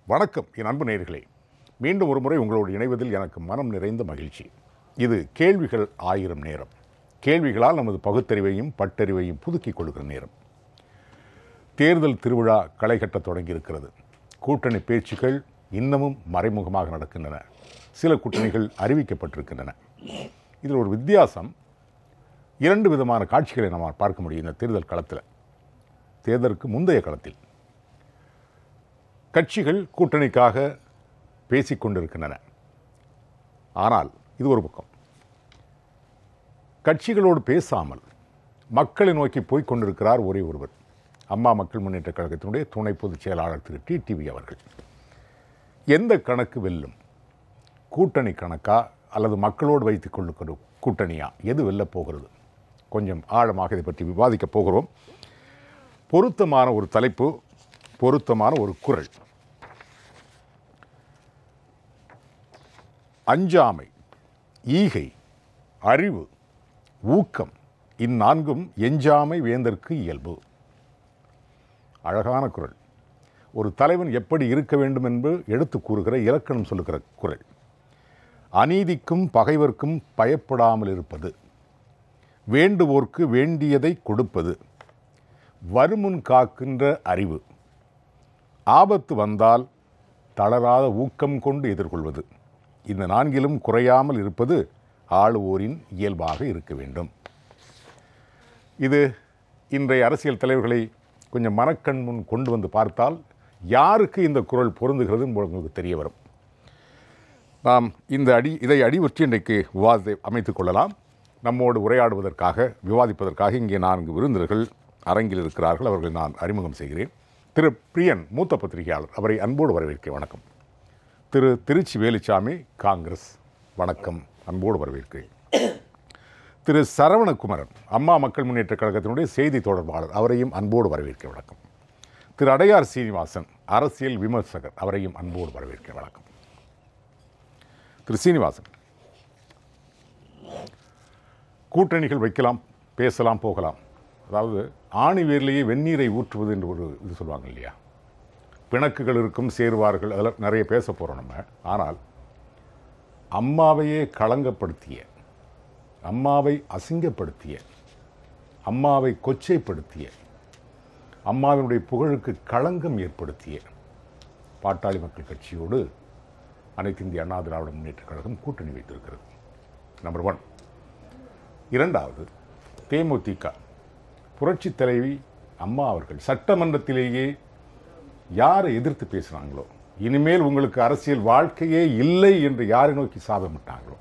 வணக்கம் என் அன்பு நேயர்களே, மீண்டும் ஒரு முறை உங்களோடு இணைவதில் எனக்கு மனம் நிறைந்த மகிழ்ச்சி. இது கேள்விகள் ஆயிரம் நேரம். கேள்விகளால் நமது பகுத்தறிவையும் பட்டறிவையும் புதுக்கிக் கொள்கிற நேரம். தேர்தல் திருவிழா களை கட்ட தொடங்கியிருக்கிறது. கூட்டணி பேச்சுக்கள் இன்னமும் மறைமுகமாக நடக்கின்றன. சில கூட்டணிகள் அறிவிக்கப்பட்டிருக்கின்றன. இதில் ஒரு வித்தியாசம், இரண்டு விதமான காட்சிகளை நாம் பார்க்க முடியும் இந்த தேர்தல் களத்தில். தேர்தலுக்கு முந்தைய களத்தில் கட்சிகள் கூட்டணிக்காக பேசிக்கொண்டிருக்கின்றன. ஆனால் இது ஒரு பக்கம். கட்சிகளோடு பேசாமல் மக்களை நோக்கி போய்கொண்டிருக்கிறார் ஒரே ஒருவர். அம்மா மக்கள் முன்னேற்ற கழகத்தினுடைய துணை பொதுச் செயலாளர் திரு டிடிவி அவர்கள். எந்த கணக்கு வெல்லும்? கூட்டணி கணக்கா அல்லது மக்களோடு வைத்துக் கொள்ளுகிற கூட்டணியா? எது வெல்ல போகிறது? கொஞ்சம் ஆழமாக இதை பற்றி விவாதிக்கப் போகிறோம். பொருத்தமான ஒரு தலைப்பு, பொருத்தமான ஒரு குரல். அஞ்சாமை, ஈகை, அறிவு, ஊக்கம், இந்நான்கும் எஞ்சாமை வேந்தற்கு இயல்பு. அழகான குரல். ஒரு தலைவன் எப்படி இருக்க வேண்டும் என்று எடுத்து கூறுகிற, இலக்கணம் சொல்லுகிற குரல். அநீதிக்கும் பகைவர்க்கும் பயப்படாமல் இருப்பது, வேண்டுவோர்க்கு வேண்டியதை கொடுப்பது, வருமுன் காக்கின்ற அறிவு, ஆபத்து வந்தால் தளராத ஊக்கம் கொண்டு எதிர்கொள்வது, இந்த நான்கிலும் குறையாமல் இருப்பது ஆளுவோரின் இயல்பாக இருக்க வேண்டும். இது இன்றைய அரசியல் தலைவர்களை கொஞ்சம் மனக்கண் முன் கொண்டு வந்து பார்த்தால் யாருக்கு இந்த குரல் பொருந்துகிறது உங்களுக்கு தெரிய வரும். நாம் இதை அடிவற்றி இன்றைக்கு விவாதத்தை அமைத்துக் கொள்ளலாம். நம்மோடு உரையாடுவதற்காக, விவாதிப்பதற்காக இங்கே 4 விருந்தினர்கள் அரங்கில் இருக்கிறார்கள். அவர்களை நான் அறிமுகம் செய்கிறேன். திரு பிரியன், மூத்த பத்திரிகையாளர், அவரை அன்போடு வரவேற்கிறேன். வணக்கம். திரு திருச்சி வேலுச்சாமி, காங்கிரஸ், வணக்கம், அன்போடு வரவேற்கிறேன். திரு சரவணகுமரன், அம்மா மக்கள் முன்னேற்ற கழகத்தினுடைய செய்தி தொடர்பாளர், அவரையும் அன்போடு வரவேற்கிறேன். வணக்கம். திரு அடையார் சீனிவாசன், அரசியல் விமர்சகர், அவரையும் அன்போடு வரவேற்கிறேன். வணக்கம். திரு சீனிவாசன், கூட்டணிகள் வைக்கலாம், பேசலாம், போகலாம். அதாவது ஆணி வேர்லேயே வெந்நீரை ஊற்றுவது என்று ஒரு இது சொல்லுவாங்க இல்லையா? பிணக்குகள் இருக்கும், சேருவார்கள், அதெல்லாம் நிறைய பேச போகிறோம் நம்ம. ஆனால் அம்மாவையே களங்கப்படுத்திய, அம்மாவை அசிங்கப்படுத்திய, அம்மாவை கொச்சைப்படுத்திய, அம்மாவினுடைய புகழுக்கு களங்கம் ஏற்படுத்திய பாட்டாளி மக்கள் கட்சியோடு அனைத்து இந்திய அண்ணா திராவிட முன்னேற்ற கழகம் கூட்டணி வைத்திருக்கிறது. நம்பர் 1. இரண்டாவது, தேமுதிக புரட்சி தலைவி அம்மா அவர்கள் சட்டமன்றத்திலேயே யாரை எதிர்த்து பேசுகிறாங்களோ, இனிமேல் உங்களுக்கு அரசியல் வாழ்க்கையே இல்லை என்று யாரை நோக்கி சாபமிட்டாங்களோ,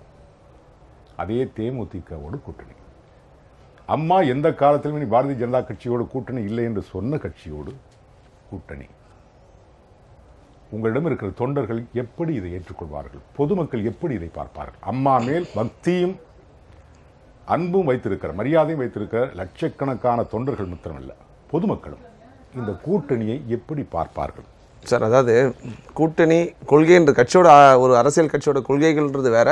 அதே தேமுதிகவோடு கூட்டணி. அம்மா எந்த காலத்திலுமே பாரதிய ஜனதா கட்சியோடு கூட்டணி இல்லை என்று சொன்ன கட்சியோடு கூட்டணி. உங்களிடம் இருக்கிற தொண்டர்கள் எப்படி இதை ஏற்றுக்கொள்வார்கள்? பொதுமக்கள் எப்படி இதை பார்ப்பார்கள்? அம்மா மேல் பக்தியும் அன்பும் வைத்திருக்கிற, மரியாதையும் வைத்திருக்கிற லட்சக்கணக்கான தொண்டர்கள் மாத்திரமல்ல, பொதுமக்களும் இந்த கூட்டணியை எப்படி பார்ப்பார்கள்? சார், அதாவது கூட்டணி கொள்கைன்ற கட்சியோட, ஒரு அரசியல் கட்சியோட கொள்கைகள்ன்றது வேற,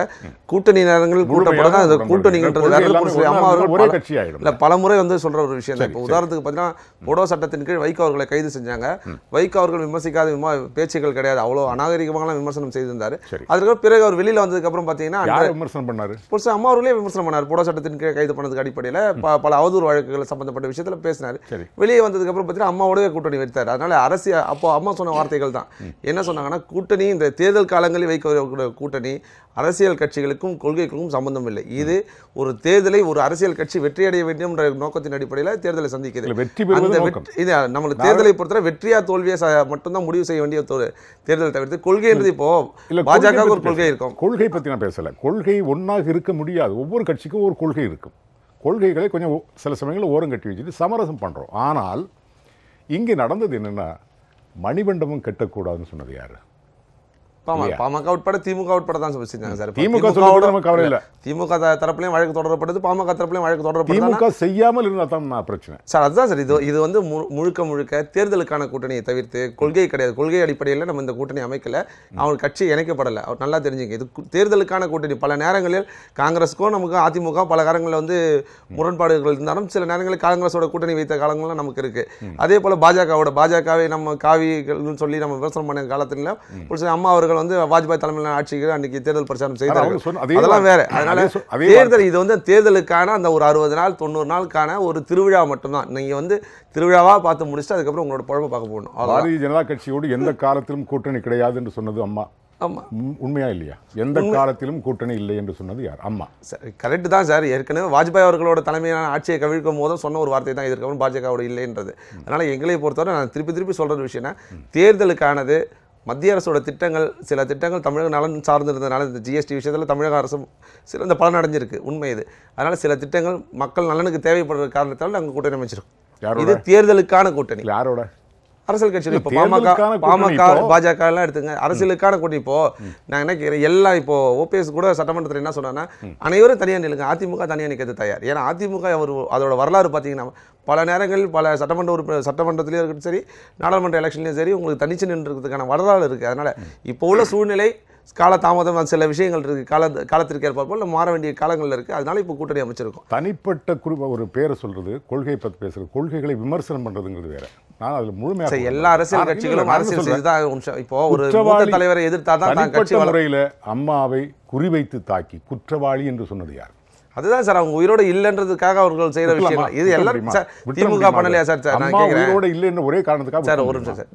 கூட்டணி நேரங்களில் கூட்டப்பட அந்த கூட்டணின்றது வேற. அம்மா அவர்கள் பல முறை சொல்ற ஒரு விஷயம் தான். இப்போ உதாரணத்துக்கு பார்த்தீங்கன்னா, போடோ சட்டத்தின் கீழ் வைகோ அவர்களை கைது செஞ்சாங்க. வைகோ அவர்கள் விமர்சிக்காத பேச்சுகள் கிடையாது, அவ்வளோ அநாகரிகமான விமர்சனம் செய்திருந்தாரு. அதுக்கு பிறகு அவர் வெளியில் வந்ததுக்கு அப்புறம் பார்த்தீங்கன்னா விமர்சனம் பண்ணாரு, அம்மா அவர்களே விமர்சனம் பண்ணார். போடோ சட்டத்தின் கீழ் கைது பண்ணதுக்கு அடிப்படையில் பல அவதூறு வழக்குகள் சம்பந்தப்பட்ட விஷயத்தில் பேசினார். வெளியே வந்ததுக்கு அப்புறம் பார்த்தீங்கன்னா அம்மாவோடய கூட்டணி வைத்தார். அதனால அரசியல் அப்போ அம்மா சொன்ன வார்த்தைகள் தான் என்ன சொன்னாங்கன்னா, கூட்டணி இந்த தேர்தல் காலங்களில் வைக்க கூட்டணி அரசியல் கட்சிகளுக்கும் கொள்கைகளுக்கும் சம்பந்தம் இல்லை. இது ஒரு தேர்தலை ஒரு அரசியல் கட்சி வெற்றி அடைய வேண்டும் என்ற நோக்கத்தின் அடிப்படையில் தேர்தலை சந்திக்கிறது. நம்மளுக்கு தேர்தலை பொறுத்தவரை வெற்றியா தோல்வியா மட்டும்தான் முடிவு செய்ய வேண்டிய தேர்தல் தவிர்த்து கொள்கைன்றது இப்போ பாஜக ஒரு கொள்கை இருக்கும். கொள்கை பற்றி நான் பேசல. கொள்கை ஒன்றாக இருக்க முடியாது. ஒவ்வொரு கட்சிக்கும் ஒரு கொள்கை இருக்கும். கொள்கைகளை கொஞ்சம் சில சமயங்களில் ஓரம் கட்டி வச்சுட்டு சமரசம் பண்ணுறோம். ஆனால் இங்கே நடந்தது என்னென்னா, மணிமண்டபம் கட்டக்கூடாதுன்னு சொன்னது யார்? பாமக உட்பட திமுக உட்பட தான் செஞ்சாங்க சார். திமுக கவலை இல்ல, திமுக தரப்புலையும் வழக்கு தொடரப்பட்டது, பாமக தரப்புலையும் வழக்கு தொடரப்பட்டது. திமுக செய்யாமல் இருந்தா தான் பிரச்சனை சார். அதுதான் சார், இது வந்து முழுக்க தேர்தலுக்கான கூட்டணியை தவிர்த்து கொள்கை கிடையாது. கொள்கை அடிப்படையில் நம்ம இந்த கூட்டணி அமைக்கல, அவங்க கட்சி இணைக்கப்படலை. அவர் நல்லா தெரிஞ்சுங்க, இது தேர்தலுக்கான கூட்டணி. பல நேரங்களில் காங்கிரஸுக்கும் நமக்கு அதிமுக பல காலங்களில் வந்து முரண்பாடுகள் இருந்தாலும் சில நேரங்களில் காங்கிரஸோட கூட்டணி வைத்த காலங்கள்லாம் நமக்கு இருக்கு. அதே போல பாஜகவை நம்ம காவிகள்னு சொல்லி நம்ம விமர்சனம் பண்ண காலத்துல ஒரு சில அம்மா அவர்கள் வந்து வாஜ்பாய் தலைமையிலான ஆட்சிக்கு அன்னைக்கு தேர்தல் பிரச்சாரம் செய்தார்கள். அதெல்லாம் வேற. அதனால தேர்தல் இது வந்து தேர்தலுக்கான அந்த ஒரு 60 நாள் 90 நாளுக்கான ஒரு திருவிழா மட்டும்தான். நீங்க வந்து திருவிழாவா பார்த்து முடிச்சுட்டு அதுக்கப்புறம் உங்களோட பழமை பார்க்க போகணும். பாரதிய ஜனதா கட்சியோடு எந்த காலத்திலும் கூட்டணி கிடையாது என்று சொன்னது அம்மா. உண்மையா இல்லையா? எந்த காலத்திலும் கூட்டணி இல்லை என்று சொன்னது யார்? அம்மா. கரெக்ட் தான் சார். ஏற்கனவே வாஜ்பாய் அவர்களோட தலைமையிலான ஆட்சியை கவிழ்க்கும் போதும் சொன்ன ஒரு வார்த்தை தான் இதற்கு பாஜகவோட இல்லைன்றது. அதனால எங்களை பொறுத்தவரை நான் திருப்பி சொல்ற விஷயம்னா, தேர்தலுக்கானது மத்திய அரசோட திட்டங்கள், சில திட்டங்கள் தமிழக நலன் சார்ந்திருந்ததுனால இந்த ஜிஎஸ்டி விஷயத்தில் தமிழக அரசும் சிறந்த பலன் அடைஞ்சிருக்கு, உண்மை இது. அதனால சில திட்டங்கள் மக்கள் நலனுக்கு தேவைப்படுற காரணத்தால் நாங்கள் கூட்டணி அமைச்சிருக்கோம். இது தேர்தலுக்கான கூட்டணி. யாரோட? அரசியல் கட்சியில் இப்போ பாமக பாஜக எல்லாம் எடுத்துங்க, அரசியலுக்கான கூட்டணி. இப்போ நான் என்ன கேட்குறேன், எல்லாம் இப்போ ஓபிஎஸ் கூட சட்டமன்றத்தில் என்ன சொன்னா, அனைவரும் தனியாக நில்லுங்க, அதிமுக தனியாக நிற்கிறது தயார். ஏன்னா அதிமுக அதோட வரலாறு பார்த்தீங்கன்னா பல நேரங்களில் பல சட்டமன்றத்திலேயும் இருக்கட்டும் சரி, நாடாளுமன்ற எலெக்ஷன்லையும் சரி, உங்களுக்கு தனிச்சு நின்றுக்கிறதுக்கான வரலாறு இருக்குது. அதனால் இப்போ உள்ள சூழ்நிலை காலதாமதம் சில விஷயங்கள் இருக்குது, காலத்திற்கு ஏற்பாடு மாற வேண்டிய காலங்கள் இருக்குது. அதனால இப்போ கூட்டணி அமைச்சிருக்கோம். தனிப்பட்ட ஒரு பேரை சொல்றது, கொள்கை பற்றி பேசுறது, கொள்கைகளை விமர்சனம் பண்றதுங்கிறது வேற. நான் அதில் முழுமையாக எல்லா அரசியல் கட்சிகளும் அரசியல் செய்துதான். இப்போ ஒரு மூத்த தலைவரை எதிர்த்தாதான் கட்சி முறையில் அம்மாவை குறிவைத்து தாக்கி குற்றவாளி என்று சொன்னது யார்? அதுதான் சார், அவங்க உயிரோட இல்லைன்றதுக்காக அவர்கள் செய்யற விஷயம். இது எல்லாரும் திமுக பண்ணலையா சார்? நான் கேட்கிறேன், உயிரோட இல்லைன்ற ஒரே காரணத்துக்காக சார். ஒரு நிமிஷம் சார்.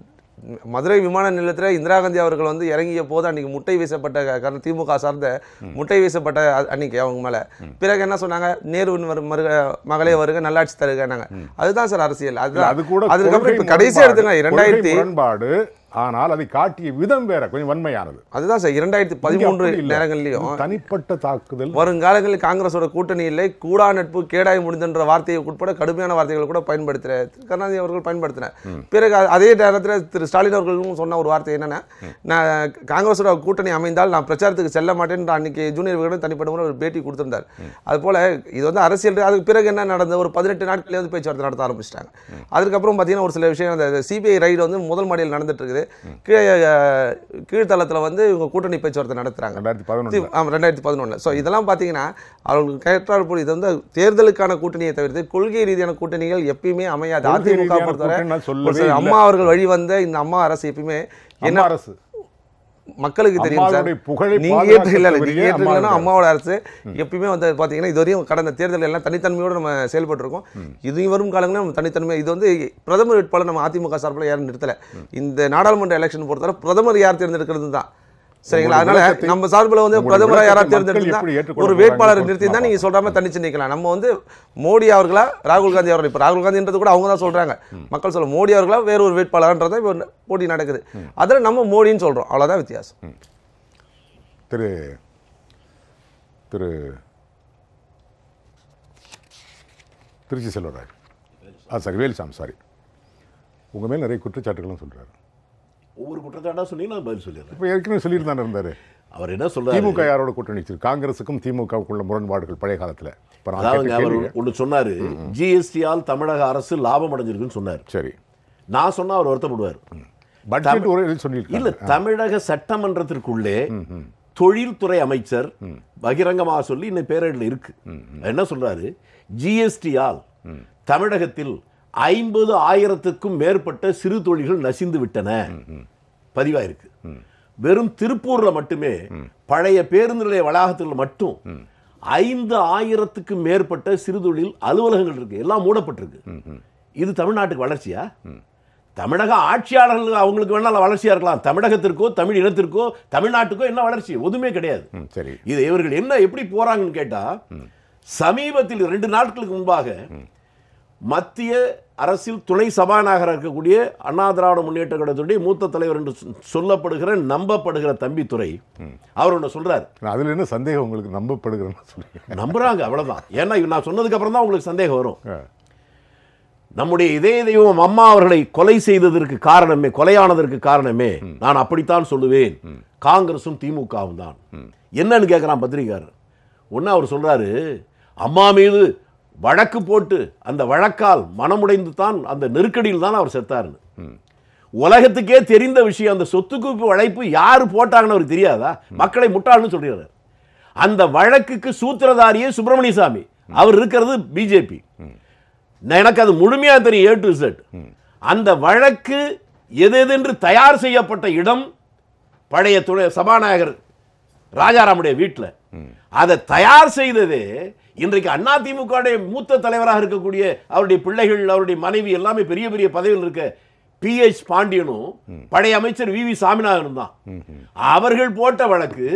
மதுரை விமான நிலையத்தில் இந்திரா காந்தி அவர்கள் வந்து இறங்கிய போது அன்னைக்கு முட்டை வீசப்பட்ட காரணம், திமுக சார்ந்த முட்டை வீசப்பட்ட அன்னைக்கு அவங்க மேல பிறகு என்ன சொன்னாங்க, நேரு மகளே வருக நல்லாட்சி தருகிறாங்க. அதுதான் சார் அரசியல். அதுக்கப்புறம் இப்ப கடைசியா எடுத்துங்க 2000 ஆனால் அதை காட்டிய விதம் வேற, கொஞ்சம் வன்மையானது. அதுதான் சார் 2013 நேரங்களிலும் தனிப்பட்ட தாக்குதல். வருங்காலங்களில் காங்கிரஸோட கூட்டணி இல்லை, கூடா நட்பு கேடாய் முடிந்தன்ற வார்த்தையை உட்பட கடுமையான வார்த்தைகள் கூட பயன்படுத்துறாரு கருணாநிதி அவர்கள் பயன்படுத்தினார். பிறகு அதே நேரத்தில் திரு ஸ்டாலின் அவர்களும் சொன்ன ஒரு வார்த்தை என்னன்னா, நான் காங்கிரஸோட கூட்டணி அமைந்தால் நான் பிரச்சாரத்துக்கு செல்ல மாட்டேன். அன்னைக்கு ஜூனியர் விகடன் தனிப்பட்ட முறை ஒரு பேட்டி கொடுத்திருந்தார். அது போல இது வந்து அரசியல். அதுக்கு பிறகு என்ன நடந்தது, ஒரு 18 நாட்களே வந்து பேச்சுவார்த்தை நடத்த ஆரம்பிச்சிட்டாங்க. அதுக்கப்புறம் பார்த்தீங்கன்னா ஒரு சில விஷயம், அந்த சிபிஐ ரைடு வந்து முதல் மாடியில் நடந்துட்டு இருக்குது, கீழ்த்தளத்தில் வந்து இவங்க கூட்டணி பேச்சுவார்த்தை நடத்துறாங்க 2011. ஸோ இதெல்லாம் பார்த்தீங்கன்னா அவங்களுக்கு கேட்டால் போல் இது வந்து தேர்தலுக்கான கூட்டணியை தவிர்த்து கொள்கை ரீதியான கூட்டணிகள் எப்பயுமே அமையாது. அதிமுக பொறுத்தவரை அம்மா அவர்கள் வழி வந்த இந்த அம்மா அரசு எப்பயுமே என்ன அரசு மக்களுக்கு தெரியும் சார். நீங்க ஏற்றுக்கலன்னா அம்மாவோட அரசு எப்பயுமே வந்து பாத்தீங்கன்னா இதுவரையும் கடந்த தேர்தல் எல்லாம் தனித்தன்மையோடு நம்ம செயல்பட்டு இருக்கோம். இது வரும் காலங்களில் நம்ம தனித்தன்மை. இது வந்து பிரதமர் வேட்பாளர் நம்ம அதிமுக சார்பில் யாரும் நிறுத்தல. இந்த நாடாளுமன்ற எலெக்ஷன் பொறுத்தவரை பிரதமர் யார் தேர்ந்தெடுக்கிறது தான் சரிங்களா. அதனால நம்ம சார்பில் வந்து பிரதமரா யாராவது தேர்ந்தெடுத்தா ஒரு வேட்பாளரை நிறுத்தி தான் நீங்க சொல்ற மாதிரி தனிச்சு நிற்கலாம். நம்ம வந்து மோடி அவர்களா ராகுல் காந்தி அவர்கள், இப்ப ராகுல் காந்தின்றது கூட அவங்க தான் சொல்றாங்க, மக்கள் சொல்ல மோடி அவர்களா வேற ஒரு வேட்பாளர்ன்றதை போட்டி நடக்குது. அதில் நம்ம மோடின்னு சொல்றோம், அவ்வளவுதான் வித்தியாசம். திரு திருச்சி செல்வராஜ் சாரி வேலுசாமி சாரி உங்க மேல் நிறைய குற்றச்சாட்டுகளும் சொல்றாரு. ஒவ்வொரு குற்றச்சாட்டா சொன்னீங்க, நான் பதில் சொல்லிடுறேன். இப்போ ஏற்கனவே சொல்லிட்டு தானே இருந்தாரு. அவர் என்ன சொல்றாரு, திமுக யாரோட கூட்டணி வச்சிருக்கு, காங்கிரஸுக்கும் திமுகவுக்குள்ள முரண்பாடுகள் பழைய காலத்தில். அதாவது அவர் ஒன்று சொன்னாரு, ஜிஎஸ்டியால் தமிழக அரசு லாபம் அடைஞ்சிருக்குன்னு சொன்னார். சரி, நான் சொன்னா அவர் வருத்தப்படுவார். பட்ஜெட் ஒரு சொல்லியிருக்காரு. இல்ல, தமிழக சட்டமன்றத்திற்குள்ளே தொழில்துறை அமைச்சர் பகிரங்கமாக சொல்லி இந்த பேரேடில் இருக்கு. என்ன சொல்றாரு, ஜிஎஸ்டியால் தமிழகத்தில் 50,000க்கும் மேற்பட்ட சிறு தொழில்கள் நசிந்து விட்டன பதிவாயிருக்கு. வெறும் திருப்பூர்ல மட்டுமே பழைய பேருந்து நிலைய வளாகத்தில் மட்டும் 5,000க்கும் மேற்பட்ட சிறு தொழில் அலுவலகங்கள் இருக்கு, எல்லாம் மூடப்பட்டிருக்கு. இது தமிழ்நாட்டுக்கு வளர்ச்சியா? தமிழக ஆட்சியாளர்கள் அவங்களுக்கு வேணாலும் வளர்ச்சியா இருக்கலாம், தமிழகத்திற்கோ தமிழ் இனத்திற்கோ தமிழ்நாட்டுக்கோ என்ன வளர்ச்சி? எதுவுமே கிடையாது. சரி, இது இவர்கள் என்ன எப்படி போறாங்கன்னு கேட்டா, சமீபத்தில் 2 நாட்களுக்கு முன்பாக மத்திய அரசில் துணை சபாநாயகராக இருக்கக்கூடிய அண்ணா திராவிட முன்னேற்ற கழகத்துடைய மூத்த தலைவர் என்று சொல்லப்படுகிற நம்பப்படுகிற தம்பித்துரை அவர் ஒன்று சொல்றாரு. அதுல என்ன சந்தேகம் உங்களுக்கு? நம்பப்படுகிற நம்புறாங்க, அவ்வளவுதான். ஏன்னா நான் சொன்னதுக்கு அப்புறம் தான் உங்களுக்கு சந்தேகம் வரும். நம்முடைய இதய தெய்வம் அம்மா அவர்களை கொலை செய்ததற்கு காரணமே, கொலையானதற்கு காரணமே நான் அப்படித்தான் சொல்லுவேன், காங்கிரசும் திமுகவும் தான். என்னன்னு கேட்குறான் பத்திரிகையாளர். ஒன்று அவர் சொல்றாரு, அம்மா மீது வழக்கு போட்டு அந்த வழக்கால் மனமுடைந்து தான் அந்த நெருக்கடியில் தான் அவர் செத்தாருன்னு. உலகத்துக்கே தெரிந்த விஷயம். அந்த சொத்து குவிப்பு வழக்கு யாரு போட்டாங்கன்னு அவருக்கு தெரியாதா? மக்களை முட்டாள்னு சொல்றாரு. அந்த வழக்குக்கு சூத்திரதாரியே சுப்பிரமணிய சாமி, அவர் இருக்கிறது பிஜேபி. எனக்கு அது முழுமையா தெரியும், A to Z. அந்த வழக்கு எதென்று தயார் செய்யப்பட்ட இடம் பழைய துணை சபாநாயகர் ராஜாராமுடைய வீட்டில். அதை தயார் செய்ததே இன்றைக்கு அதிமுக மூத்த தலைவராக இருக்கக்கூடிய அவருடைய பிள்ளைகள், அவருடைய மனைவி எல்லாமே பெரிய பெரிய பதவியில் இருக்க PH பாண்டியனும் பழைய அமைச்சர் VV சாமிநாதனும் தான். அவர்கள் போட்ட வழக்கு,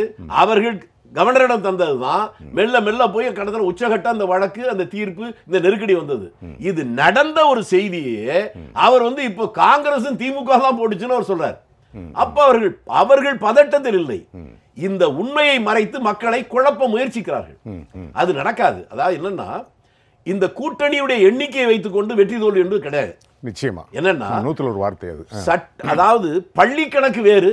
அவர்கள் கவர்னரிடம் தந்ததுதான். மெல்ல மெல்ல போய் கடந்த உச்சகட்ட அந்த வழக்கு, அந்த தீர்ப்பு, இந்த நெருக்கடி வந்தது. இது நடந்த ஒரு செய்தியே அவர் இப்போ காங்கிரசும் திமுக தான் போட்டுச்சுன்னு அவர் சொல்றார். அப்ப அவர்கள் பதட்டத்தில் இல்லை, இந்த உண்மையை மறைத்து மக்களை குழப்ப முயற்சிக்கிறார்கள். அது நடக்காது. அதாவது என்னன்னா, இந்த கூட்டணியுடைய எண்ணிக்கையை வைத்துக் கொண்டு வெற்றி தோல்வி என்பது கிடையாது. நிச்சயமா என்னன்னா, நூத்துல ஒரு வார்த்தை அது. அதாவது பள்ளி கணக்கு வேறு,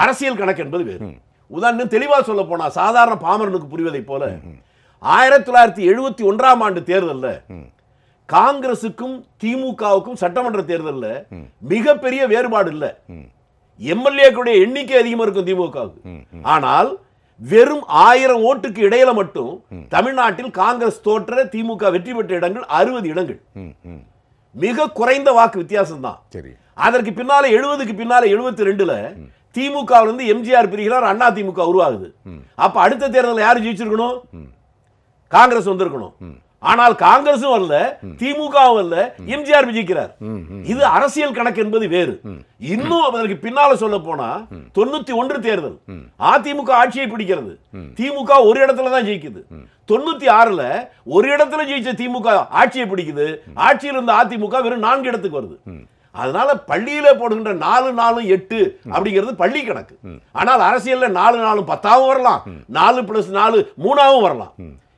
அரசியல் கணக்கு என்பது வேறு. உதாரணம் தெளிவா சொல்ல போனா, சாதாரண பாமரனுக்கு புரிவதை போல 1971ஆம் ஆண்டு தேர்தலில் காங்கிரசுக்கும் திமுகவுக்கும் சட்டமன்ற தேர்தலில் மிகப்பெரிய வேறுபாடு இல்லை. எம்எல்ஏக்களுடைய எண்ணிக்கை அதிகமா இருக்கும் திமுகவுக்கு. ஆனால் வெறும் 1000 ஓட்டுக்கு இடையில மட்டும் தமிழ்நாட்டில் காங்கிரஸ் தோற்ற, திமுக வெற்றி பெற்ற இடங்கள் 60 இடங்கள். மிக குறைந்த வாக்கு வித்தியாசம் தான். அதற்கு பின்னால 70க்கு பின்னால 72ல திமுக எம்ஜிஆர் பிரிகிறார், அண்ணா திமுக உருவாகுது. அப்ப அடுத்த தேர்தலில் யாரு ஜெயிச்சிருக்கணும்? காங்கிரஸ் வந்திருக்கணும். ஆனால் காங்கிரசும் வரல, திமுகவும் வரல, எம்ஜிஆர் விஜயிக்கிறார். இது அரசியல் கணக்கு என்பது வேறு. இன்னும் அதற்கு பின்னால சொல்ல போனா 91 தேர்தல் அதிமுக ஆட்சியை பிடிக்கிறது, திமுக ஒரு இடத்துல தான் ஜெயிக்குது. 96ல ஒரு இடத்துல ஜெயிச்ச திமுக ஆட்சியை பிடிக்குது, ஆட்சியில் இருந்த அதிமுக வெறும் 4 இடத்துக்கு வருது. அதனால பள்ளியில போடுகின்ற 4 4 8 அப்படிங்கிறது பள்ளி கணக்கு. ஆனால் அரசியல்ல 4 4 10ஆவும் வரலாம், 4 + 4 3ஆவும் வரலாம்.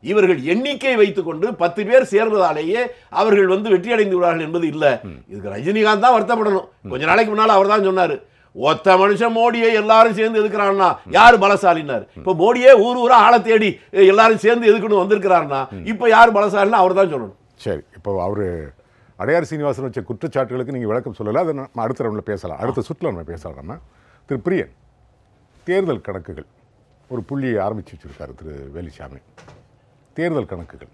இவர்கள் எண்ணிக்கை வைத்துக் கொண்டு 10 பேர் சேர்வதாலேயே அவர்கள் வெற்றி அடைந்து விடுவார்கள் என்பது இல்ல. இதுக்கு ரஜினிகாந்த் தான் வருத்தப்படணும். கொஞ்ச நாளைக்கு முன்னால அவர் தான் சொன்னாரு, ஒத்த மனுஷன் மோடியை எல்லாரும் சேர்ந்து எதுக்குறான்னா யாரு பலசாலினார். இப்ப மோடியே ஊர் ஊரா ஆளை தேடி எல்லாரும் சேர்ந்து எதுக்குன்னு வந்திருக்கிறாருன்னா இப்ப யாரு பலசாலின்னா அவர் தான் சொல்லணும். சரி, இப்போ அவரு அடையார் சீனிவாசன் வச்ச குற்றச்சாட்டுகளுக்கு நீங்கள் விளக்கம் சொல்லலை, அதை நம்ம அடுத்த ரவுண்டில் பேசலாம், அடுத்த சுற்றில் நம்ம பேசலாம். நம்ம திரு பிரியன், தேர்தல் கணக்குகள் ஒரு புள்ளியை ஆரம்பித்து வச்சுருக்காரு திரு வேலுச்சாமி. தேர்தல் கணக்குகள்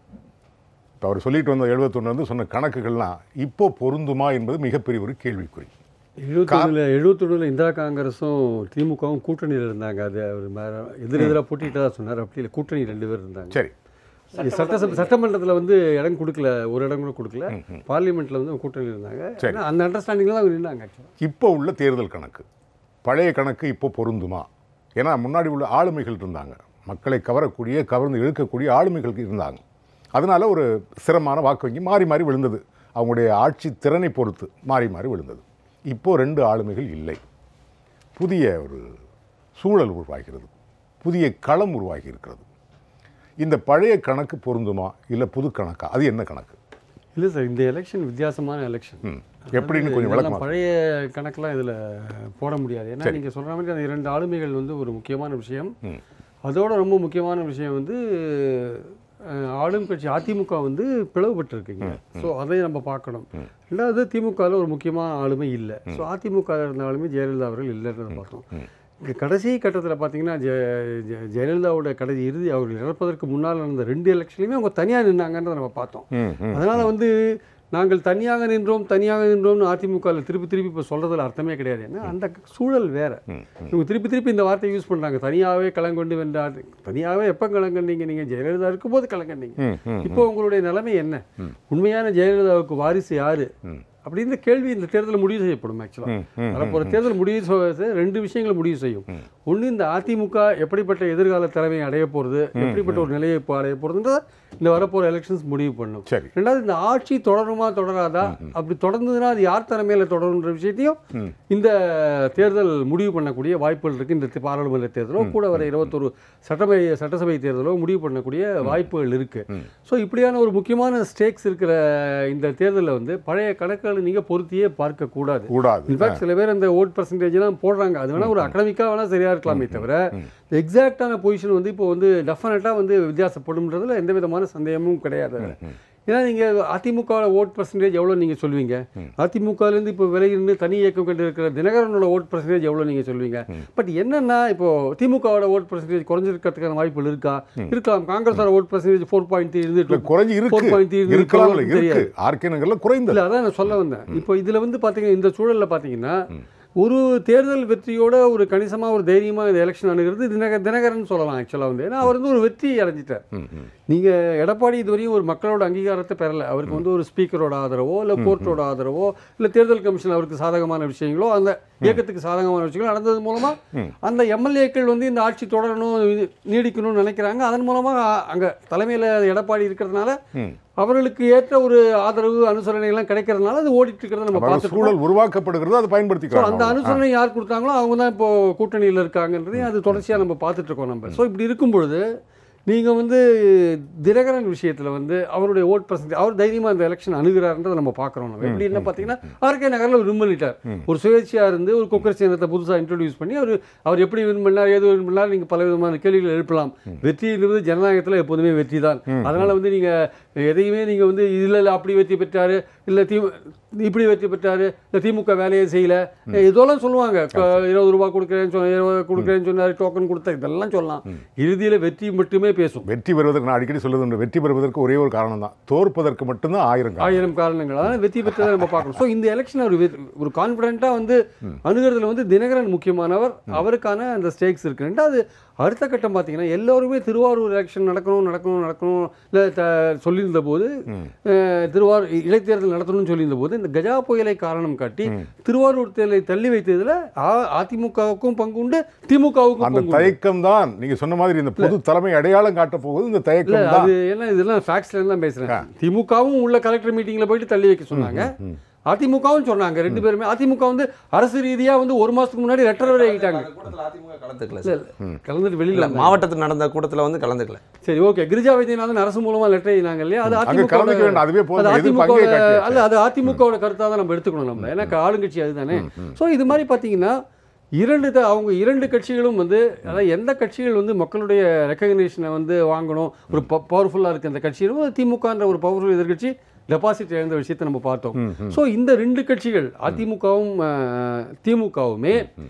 இப்போ அவர் சொல்லிட்டு வந்த 71 சொன்ன கணக்குகள்லாம் இப்போ பொருந்துமா என்பது மிகப்பெரிய ஒரு கேள்விக்குறி. 71 இந்திரா காங்கிரஸும் திமுகவும் கூட்டணியில் இருந்தாங்க. அது அவர் எதிரெதிராக போட்டிட்டு தான் சொன்னார். அப்படி இல்லை, கூட்டணி 2 பேர் இருந்தாங்க. சரி, சட்டமன்றத்தில் இடம் கொடுக்கல, ஒரு இடம் கூட கொடுக்கல. பார்லிமெண்ட்டில் கூட்டணியில் இருந்தாங்க. அந்த அண்டர்ஸ்டாண்டிங்கில் தான் இருந்தாங்க. இப்போ உள்ள தேர்தல் கணக்கு பழைய கணக்கு இப்போ பொருந்துமா? ஏன்னா முன்னாடி உள்ள ஆளுமைகள் இருந்தாங்க, மக்களை கவர்ந்து இழுக்கக்கூடிய ஆளுமைகள் இருந்தாங்க. அதனால ஒரு சிரமமான வாக்கு வங்கி மாறி மாறி விழுந்தது, அவங்களுடைய ஆட்சி திறனை பொறுத்து மாறி மாறி விழுந்தது. இப்போ 2 ஆளுமைகள் இல்லை, புதிய ஒரு சூழல் உருவாகிறது, புதிய களம் உருவாகி இருக்கிறது. இந்த பழைய கணக்கு பொருந்துமா இல்லை புது கணக்கா? அது என்ன கணக்கு? இல்லை சார், இந்த எலெக்ஷன் வித்தியாசமான எலெக்ஷன். எப்படின்னு கொஞ்சம் விளக்கமா. பழைய கணக்கெலாம் இதில் போட முடியாது. ஏன்னா நீங்கள் சொல்கிற மாதிரி அந்த 2 ஆளுமைகள் ஒரு முக்கியமான விஷயம். அதோட ரொம்ப முக்கியமான விஷயம் ஆளும் கட்சி அதிமுக பிளவுபட்டுருக்குங்க. ஸோ அதை நம்ம பார்க்கணும். ரெண்டாவது, திமுகவில் ஒரு முக்கியமான ஆளுமை இல்லை. ஸோ அதிமுக இருந்த ஆளுமை ஜெயலலிதா அவர்கள் இல்லைன்றதை பார்த்தோம். இங்கே கடைசி கட்டத்தில் பார்த்தீங்கன்னா ஜெயலலிதாவோட கடைசி இறுதி அவர்கள் இறப்பதற்கு முன்னால் நடந்த 2 எலெக்ஷன்லையுமே அவங்க தனியாக நின்னாங்கன்றதை நம்ம பார்த்தோம். அதனால் நாங்கள் தனியாக நின்றோம்னு அதிமுகவில் திருப்பி இப்போ சொல்கிறதுல அர்த்தமே கிடையாது. ஏன்னா அந்த சூழல் வேறு. இவங்க திருப்பி இந்த வார்த்தையை யூஸ் பண்ணுறாங்க, தனியாகவே களங்கொண்டு வென்றார். தனியாகவே எப்போ களங்கண்டீங்க? நீங்கள் ஜெயலலிதா இருக்கும்போது களங்கண்டீங்க. இப்போ உங்களுடைய நிலைமை என்ன? உண்மையான ஜெயலலிதாவுக்கு வாரிசு யார் அப்படின்ற கேள்வி இந்த தேர்தலில் முடிவு செய்யப்படும். ஆக்சுவலாக வரப்போகிற தேர்தல் முடிவு 2 விஷயங்களை முடிவு செய்யும். ஒன்று, இந்த அதிமுக எப்படிப்பட்ட எதிர்கால தலைமையை அடைய போகிறது, எப்படிப்பட்ட ஒரு நிலையை இப்போ அடைய போகிறதுன்றத இந்த வரப்போகிற எலெக்ஷன்ஸ் முடிவு பண்ணும். ரெண்டாவது, இந்த ஆட்சி தொடருமா தொடராதா, அப்படி தொடர்ந்ததுன்னா அது யார் தலைமையில் தொடருன்ற விஷயத்தையும் இந்த தேர்தல் முடிவு பண்ணக்கூடிய வாய்ப்புகள் இருக்குது. இந்த பாராளுமன்ற தேர்தலோ கூட வர 21 சட்டசபை தேர்தலோ முடிவு பண்ணக்கூடிய வாய்ப்புகள் இருக்குது. ஸோ இப்படியான ஒரு முக்கியமான ஸ்டேக்ஸ் இருக்கிற இந்த தேர்தலில் வந்து பழைய கணக்குகளை நீங்கள் பொருத்தியே பார்க்கக்கூடாது. இன்ஃபேக்ட் சில பேர் அந்த ஓட் பர்சன்டேஜ்லாம் போடுறாங்க, அது வேணால் ஒரு அகடமிக்காக வேணால் சரியாக இருக்கலாமே தவிர எக்ஸாக்டான பொசிஷன் வந்து இப்போ வந்து டெஃபினட்டாக வந்து வித்தியாசப்படும்ன்றதுல எந்த விதமான சந்தேகமும் கிடையாது. ஏன்னா நீங்கள் அதிமுகவோட ஓட் பர்சன்டேஜ் எவ்வளோ நீங்கள் சொல்லுவீங்க, அதிமுகலேருந்து இப்போ விலகிருந்து தனி இயக்கம் கண்டு இருக்கிற தினகரனோட ஓட் பர்சன்டேஜ் எவ்வளோ நீங்கள் சொல்லுவீங்க. பட் என்னென்னா இப்போது திமுகவோட ஓட் பர்சன்டேஜ் குறைஞ்சிருக்கிறதுக்கான வாய்ப்புகள் இருக்கலாம். காங்கிரஸோட ஓட் பர்சன்டேஜ் 4.3 இருந்துட்டு 4.3 இல்லை, அதான் நான் சொல்ல வந்தேன். இப்போ இதில் வந்து பார்த்தீங்கன்னா இந்த சூழலில் பார்த்தீங்கன்னா ஒரு தேர்தல் வெற்றியோட ஒரு கணிசமாக ஒரு தைரியமாக இந்த எலெக்ஷன் அணுகிறது தினகரன் சொல்லலாம். ஆக்சுவலாக வந்து ஏன்னா அவர் வந்து ஒரு வெற்றி அடைஞ்சிட்டார். நீங்கள் எடப்பாடி இதுவரையும் ஒரு மக்களோட அங்கீகாரத்தை பெறலை. அவருக்கு வந்து ஒரு ஸ்பீக்கரோட ஆதரவோ இல்லை கோர்ட்டோட ஆதரவோ இல்லை தேர்தல் கமிஷன் அவருக்கு சாதகமான விஷயங்களோ அந்த இயக்கத்துக்கு சாதகமான விஷயங்களோ நடந்தது மூலமாக அந்த எம்எல்ஏக்கள் வந்து இந்த ஆட்சி தொடரணும் நீடிக்கணும்னு நினைக்கிறாங்க. அதன் மூலமாக அங்கே தலைமையில் எடப்பாடி இருக்கிறதுனால அவர்களுக்கு ஏற்ற ஒரு ஆதரவு அனுசரணைகள்லாம் கிடைக்கிறதுனால அது ஓடிட்டு இருக்கிறத நம்ம பார்த்து உருவாக்கப்படுகிறது, அதை பயன்படுத்திக்கிறோம். அந்த அனுசரணை யார் கொடுத்தாங்களோ அவங்க தான் இப்போ கூட்டணியில் இருக்காங்கன்றதையும் அது தொடர்ச்சியாக நம்ம பார்த்துட்டு இருக்கோம் நம்ம. ஸோ இப்படி இருக்கும் பொழுது நீங்கள் வந்து தினகரன் விஷயத்தில் வந்து அவருடைய ஓட் பர்சன்டேஜ் அவர் தைரியமாக இந்த எலெக்ஷன் அணுகிறாருன்றதை நம்ம பார்க்குறோம். நம்ம எப்படி என்ன பார்த்தீங்கன்னா ஆர்கே நகரில் வின் பண்ணிட்டார். ஒரு சுயேட்சையாக இருந்து ஒரு குக்கர் சின்னத்தை புதுசாக இன்ட்ரடியூஸ் பண்ணி அவர் எப்படி வின் பண்ணார், ஏது வின் பண்ணார், நீங்கள் பல விதமான கேள்விகள் எழுப்பலாம். வெற்றிங்கிறது ஜனநாயகத்தில் எப்போதுமே வெற்றி தான். அதனால் வந்து நீங்கள் எதையுமே நீங்கள் வந்து இதில் அப்படி வெற்றி பெற்றார், இல்லை இப்படி வெற்றி பெற்றார், இல்லை திமுக வேலையை செய்யலை, இதெல்லாம் சொல்லுவாங்க. 20 ரூபா கொடுக்குறேன்னு சொன்னார், டோக்கன் கொடுத்தா, இதெல்லாம் சொல்லலாம். இறுதியில் வெற்றி மட்டுமே பேசும். வெற்றி பெறுவதற்கு நான் அடிக்கடி சொல்லுது, வெற்றி பெறுவதற்கு ஒரே ஒரு காரணம் தான், தோற்பதற்கு மட்டும்தான் 1000 காரணங்கள். அதனால் வெற்றி பெற்றதை நம்ம பார்க்கணும். ஸோ இந்த எலெக்ஷன் ஒரு கான்ஃபிடென்ட்டாக வந்து அணுகிறதுல வந்து தினகரன் முக்கியமானவர். அவருக்கான அந்த ஸ்டேக்ஸ் இருக்கு. ரெண்டாவது அடுத்த கட்டம் பார்த்தீங்கன்னா எல்லோருமே திருவாரூர் எலெக்ஷன் நடக்கணும் இல்லை சொல்லியிருந்த போது திருவாரூர் இடைத்தேர்தல் நடத்தணும்னு சொல்லியிருந்த போது இந்த கஜா புயலை காரணம் காட்டி திருவாரூர் தேர்தலை தள்ளி வைத்ததில் அதிமுகவுக்கும் பங்கு உண்டு, திமுகவுக்கும் அந்த தயக்கம் தான். நீங்க சொன்ன மாதிரி இந்த பொது தலைமை அடையாளம் காட்ட போகுது இந்த தயக்கம். அது என்ன, இதெல்லாம் ஃபேக்ட்ஸ்ல தான் பேசுறேன். திமுகவும் உள்ள கலெக்டர் மீட்டிங்ல போயிட்டு தள்ளி வைக்க சொன்னாங்க, அதிமுகவும் சொன்னாங்க. 2 பேருமே அதிமுக வந்து அரசு ரீதியாக வந்து 1 மாதத்துக்கு முன்னாடி லெட்டர் வரை ஆகிட்டாங்க. கலந்துட்டு வெளியில் மாவட்டத்தில் நடந்த கூட்டத்தில் வந்து கலந்துக்கல. சரி, ஓகே. கிரிஜா வைத்தியநாதன் அரசு மூலமாக லெட்டர் எழுதினாங்க இல்லையா, அது அதிமுகவோட கருத்தாக தான் நம்ம எடுத்துக்கணும் நம்ம, ஏன்னா ஆளுங்கட்சி அதுதானே. ஸோ இது மாதிரி பார்த்தீங்கன்னா அவங்க 2 கட்சிகளும் வந்து அதாவது எந்த கட்சிகள் வந்து மக்களுடைய ரெக்கக்னேஷனை வந்து வாங்கணும், ஒரு பவர்ஃபுல்லாக இருக்குது அந்த கட்சியும் திமுகன்ற ஒரு பவர்ஃபுல் எதிர்கட்சி டெபாசிட் இழந்த விஷயத்தை நம்ம பார்த்தோம். ஸோ இந்த 2 கட்சிகள் அதிமுகவும் திமுகவுமே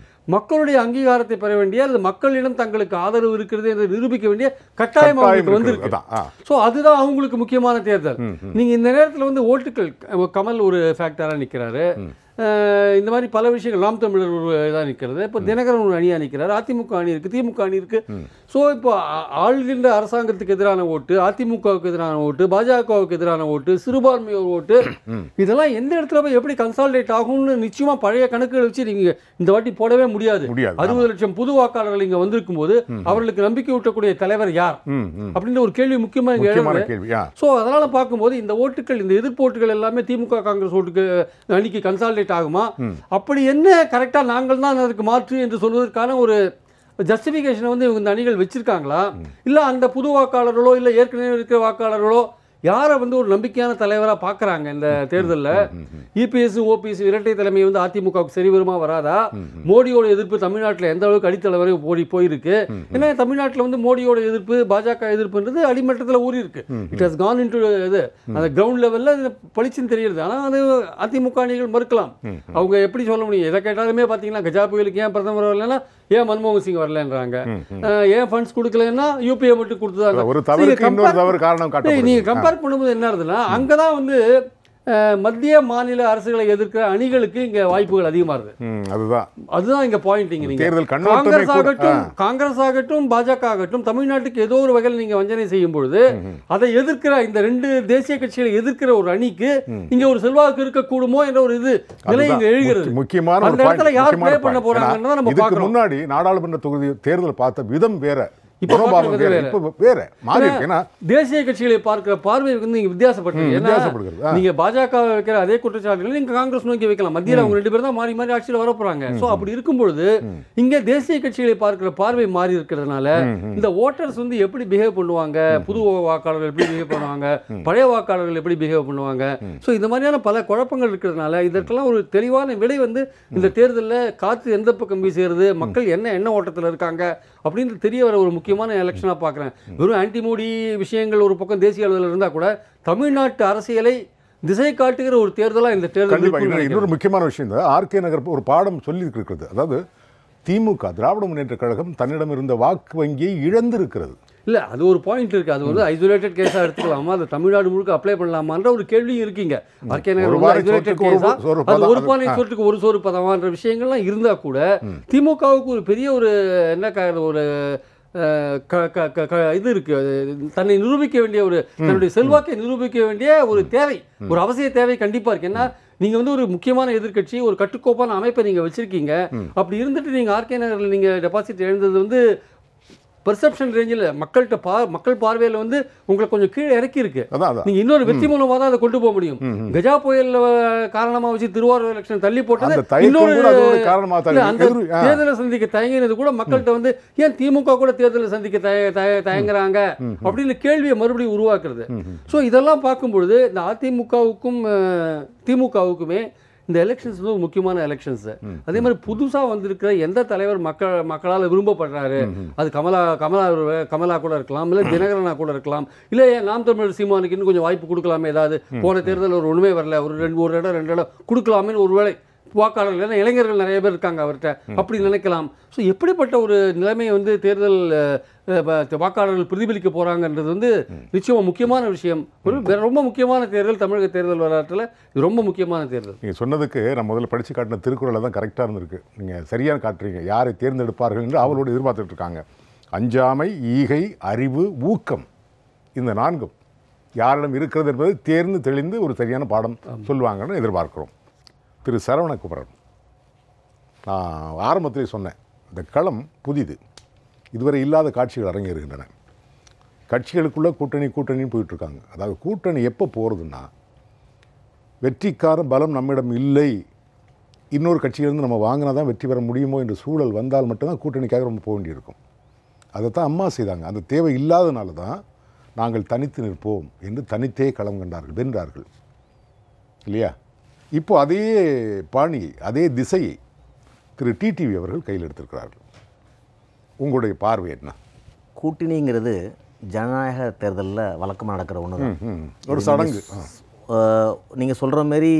மக்களுடைய அங்கீகாரத்தை பெற வேண்டிய அல்லது மக்களிடம் தங்களுக்கு ஆதரவு இருக்கிறது என்று நிரூபிக்க வேண்டிய கட்டாயம் அவங்களுக்கு வந்திருக்கு. ஸோ அதுதான் அவங்களுக்கு முக்கியமான தேர்தல். நீங்கள் இந்த நேரத்தில் வந்து ஓட்டுகள் கமல் ஒரு ஃபேக்டராக நிற்கிறாரு, இந்த மாதிரி பல விஷயங்கள், நாம் தமிழர் ஒரு இதாக நிற்கிறது, இப்போ தினகரன் ஒரு அணியாக நிற்கிறார், அதிமுக அணி இருக்குது, திமுக அணி இருக்குது. ஸோ இப்போ ஆளுகின்ற அரசாங்கத்துக்கு எதிரான ஓட்டு, அதிமுகவுக்கு எதிரான ஓட்டு, பாஜகவுக்கு எதிரான ஓட்டு, சிறுபான்மையோர் ஓட்டு, இதெல்லாம் எந்த இடத்துல போய் எப்படி கன்சால்டேட் ஆகும்னு நிச்சயமாக பழைய கணக்குகள் வச்சு நீங்கள் இந்த வாட்டி போடவே முடியாது. 60 லட்சம் புது வாக்காளர்கள் இங்கே வந்திருக்கும் போது அவர்களுக்கு நம்பிக்கை ஊட்டக்கூடிய தலைவர் யார் அப்படின்ற ஒரு கேள்வி முக்கியமாக எழுது. ஸோ அதனால் பார்க்கும்போது இந்த ஓட்டுகள், இந்த எதிர்ப்பு ஓட்டுகள் எல்லாமே திமுக காங்கிரஸ் ஓட்டுக்கு அணிக்கு கன்சால்டேட் ஆகுமா, அப்படி என்ன கரெக்டா நாங்கள் தான் அதற்கு மாற்று என்று சொல்வதற்கான ஒரு ஜஸ்டிஃபிகேஷனை வந்து இந்த அணிகள் வச்சிருக்காங்களா, இல்ல அந்த புது வாக்காளர்களோ இல்ல ஏற்கனவே இருக்கிற வாக்காளர்களோ யாரை வந்து ஒரு நம்பிக்கையான தலைவராக பார்க்குறாங்க இந்த தேர்தலில்? இபிஎஸ் ஓபிஎஸ் இரட்டை தலைமை வந்து அதிமுகவுக்கு சரி வருமா வராதா? மோடியோட எதிர்ப்பு தமிழ்நாட்டில் எந்த அளவுக்கு அடித்தளவரை போயிருக்கு? ஏன்னா தமிழ்நாட்டில் வந்து மோடியோட எதிர்ப்பு, பாஜக எதிர்ப்புன்றது அடிமட்டத்தில் ஊறி இருக்கு. இட் ஹஸ் கான் இன்டு இது அந்த கிரவுண்ட் லெவலில் பளிச்சுன்னு தெரியுது. ஆனால் அது அதிமுக அணிகள் மறுக்கலாம். அவங்க எப்படி சொல்ல முடியும்? எதை கேட்டாலுமே பார்த்தீங்கன்னா கஜா புயலுக்கு ஏன் பிரதமர் வரலன்னா, ஏன் மன்மோகன் சிங் வரலன்றாங்க, ஏன் ஃபண்ட்ஸ் கொடுக்கலன்னா யூபிஏ மட்டும் கொடுத்ததா. நீங்க கம்பேர் பண்ணும்போது என்ன ஆகுதுன்னா, அங்கதான் வந்து மத்திய மாநில அரசுகளை எதிர்க்கிற அணிகளுக்கு இங்க வாய்ப்புகள் அதிகமா இருக்கு. அதுதான் இங்க பாயிண்ட். காங்கிரஸ் ஆகட்டும் பாஜக ஆகட்டும் தமிழ்நாட்டுக்கு ஏதோ ஒரு வகையில் நீங்க வஞ்சனை செய்யும் பொழுது அதை எதிர்க்கிற இந்த 2 தேசிய கட்சிகளை எதிர்க்கிற ஒரு அணிக்கு இங்க ஒரு செல்வாக்கு இருக்கக்கூடுமோ என்ற ஒரு இது நிலை இங்க எழுகிறது. முக்கியமான அந்த இடத்துல யார் ப்ளே பண்ண போறாங்கன்னு நம்ம பார்க்கிறோம். முன்னாடி நாடாளுமன்ற தொகுதி தேர்தல் பார்த்த விதம் வேற, தேசிய கட்சிகளை பார்க்கிற பார்வை வந்து வித்தியாசப்பட்டது. நீங்க பாஜக வைக்கிற அதே குற்றச்சாட்டுகளை நீங்க காங்கிரஸ் நோக்கி வைக்கலாம். மத்தியில் அவங்க 2 பேரும் தான் மாறி மாறி ஆட்சியில் வர போறாங்க. சோ அப்படி இருக்கும் பொழுது இங்க தேசிய கட்சிகளை பார்க்கிற பார்வை மாறி இருக்கிறதுனால இந்த ஓட்டர்ஸ் வந்து எப்படி பிஹேவ் பண்ணுவாங்க, புது வாக்காளர்கள் எப்படி பிஹேவ் பண்ணுவாங்க, பழைய வாக்காளர்கள் எப்படி பிஹேவ் பண்ணுவாங்க, சோ இந்த மாதிரியான பல குழப்பங்கள் இருக்கிறதுனால இதற்கெல்லாம் ஒரு தெளிவான விடை வந்து இந்த தேர்தலில் காற்று எந்த பக்கம் வீசுகிறது, மக்கள் என்ன ஓட்டத்தில் இருக்காங்க அப்படின்னு தெரிய வர ஒரு முக்கியமான எலெக்ஷனாக பார்க்குறேன். வெறும் ஆன்டி மோடி விஷயங்கள் ஒரு பக்கம் தேசிய அளவில் இருந்தால் கூட தமிழ்நாட்டு அரசியலை திசை காட்டுகிற ஒரு தேர்தலாக இந்த தேர்தல். இன்னொரு முக்கியமான விஷயம் தான் ஆர்கே நகர் ஒரு பாடம் சொல்லி இருக்கிறது. அதாவது திமுக திராவிட முன்னேற்ற கழகம் தன்னிடம் இருந்த வாக்கு வங்கியை இழந்திருக்கிறது. இல்லை, அது ஒரு பாயிண்ட் இருக்குது. அது வந்து ஐசோலேட்டட் கேஸாக எடுத்துக்கலாமா, அது தமிழ்நாடு முழுக்க அப்ளை பண்ணலாமான்ற ஒரு கேள்வியும் இருக்கீங்க. ஆர்கே நகர் ஐசோலேட்டட் கேஸா, அது ஒரு பானை சோற்றுக்கு ஒரு சோறு பதமான்ற விஷயங்கள்லாம் இருந்தால் கூட திமுகவுக்கு ஒரு பெரிய ஒரு ஒரு இது இருக்கு. தன்னை நிரூபிக்க வேண்டிய ஒரு தன்னுடைய செல்வாக்கை நிரூபிக்க வேண்டிய ஒரு தேவை, ஒரு அவசிய தேவை கண்டிப்பா இருக்கு. ஏன்னா நீங்க வந்து ஒரு முக்கியமான எதிர்க்கட்சி, ஒரு கட்டுக்கோப்பான அமைப்பை நீங்க வச்சிருக்கீங்க. அப்படி இருந்துட்டு நீங்க ஆர்கே நகரில் நீங்க டெபாசிட் எழுந்தது வந்து பெர்செப்ஷன் ரேஞ்சில் மக்கள் பார்வையில் வந்து உங்களை கொஞ்சம் கீழே இறக்கி இருக்கு. நீங்க இன்னொரு வெற்றி மூலமாக தான் அதை கொண்டு போக முடியும். கஜா புயல் காரணமா வச்சு திருவாரூர் எலெக்ஷன் தள்ளி போட்டது இன்னொரு அந்த தேர்தலை சந்திக்க தயங்கினது கூட மக்கள்கிட்ட வந்து ஏன் திமுக கூட தேர்தலை சந்திக்க தயங்குறாங்க அப்படின்னு கேள்வியை மறுபடியும் உருவாக்குறது. ஸோ இதெல்லாம் பார்க்கும்பொழுது இந்த அதிமுகவுக்கும் திமுகவுக்குமே இந்த எலெக்ஷன்ஸ் வந்து முக்கியமான எலெக்ஷன்ஸ். அதே மாதிரி புதுசாக வந்திருக்கிற எந்த தலைவர் மக்களால் விரும்பப்படுறாரு, அது கமலா கூட இருக்கலாம், இல்லை தினகரனா கூட இருக்கலாம், இல்லை நாம் தமிழர் சீமானுக்கு இன்னும் கொஞ்சம் வாய்ப்பு கொடுக்கலாமே, ஏதாவது போன தேர்தலில் ஒரு ஒன்றுமே வரல, ஒரு ரெண்டு இடம் கொடுக்கலாமேன்னு ஒரு வேளை வாக்காளர்கள், ஏன்னா இளைஞர்கள் நிறைய பேர் இருக்காங்க அவர்கிட்ட, அப்படி நினைக்கலாம். ஸோ எப்படிப்பட்ட ஒரு நிலைமையை வந்து தேர்தல் வாக்காளர்கள் பிரதிபலிக்க போகிறாங்கன்றது வந்து நிச்சயமாக முக்கியமான விஷயம். ரொம்ப முக்கியமான தேர்தல் தமிழக தேர்தல் வரலாற்றில் இது ரொம்ப முக்கியமான தேர்தல். நீங்கள் சொன்னதுக்கு நான் முதல்ல படித்து காட்டின திருக்குறளை தான் கரெக்டாக இருந்திருக்கு. நீங்கள் சரியாக காட்டுறீங்க. யாரை தேர்ந்தெடுப்பார்கள் என்று அவளோடு எதிர்பார்த்துட்டு இருக்காங்க. அஞ்சாமை, ஈகை, அறிவு, ஊக்கம், இந்த 4ம் யாரிடம் இருக்கிறது என்பது தேர்ந்து தெளிந்து ஒரு சரியான பாடம் சொல்லுவாங்கன்னு எதிர்பார்க்குறோம். திரு சரவணகுமரன், நான் ஆரம்பத்திலே சொன்னேன், இந்த களம் புதிது, இதுவரை இல்லாத காட்சிகள் அரங்கேறுகின்றன. கட்சிகளுக்குள்ளே கூட்டணின்னு போயிட்டுருக்காங்க. அதாவது கூட்டணி எப்போ போகிறதுன்னா, வெற்றிக்கான பலம் நம்மிடம் இல்லை, இன்னொரு கட்சியிலேருந்து நம்ம வாங்கினா தான் வெற்றி பெற முடியுமோ என்ற சூழல் வந்தால் மட்டும்தான் கூட்டணிக்காக நம்ம போக வேண்டியிருக்கும். அதைத்தான் அம்மா செய்தாங்க. அந்த தேவை இல்லாதனால தான் நாங்கள் தனித்து நிற்போம் என்று தனித்தே களம் கண்டார்கள், வென்றார்கள் இல்லையா? இப்போ அதே பாணியை, அதே திசையை திரு டிடிவி அவர்கள் கையில் எடுத்திருக்கிறார்கள். உங்களுடைய பார்வை என்ன? கூட்டணிங்கிறது ஜனநாயக தேர்தலில் வழக்கமாக நடக்கிற ஒன்று, ஒரு சடங்கு. நீங்கள் சொல்கிற மாரி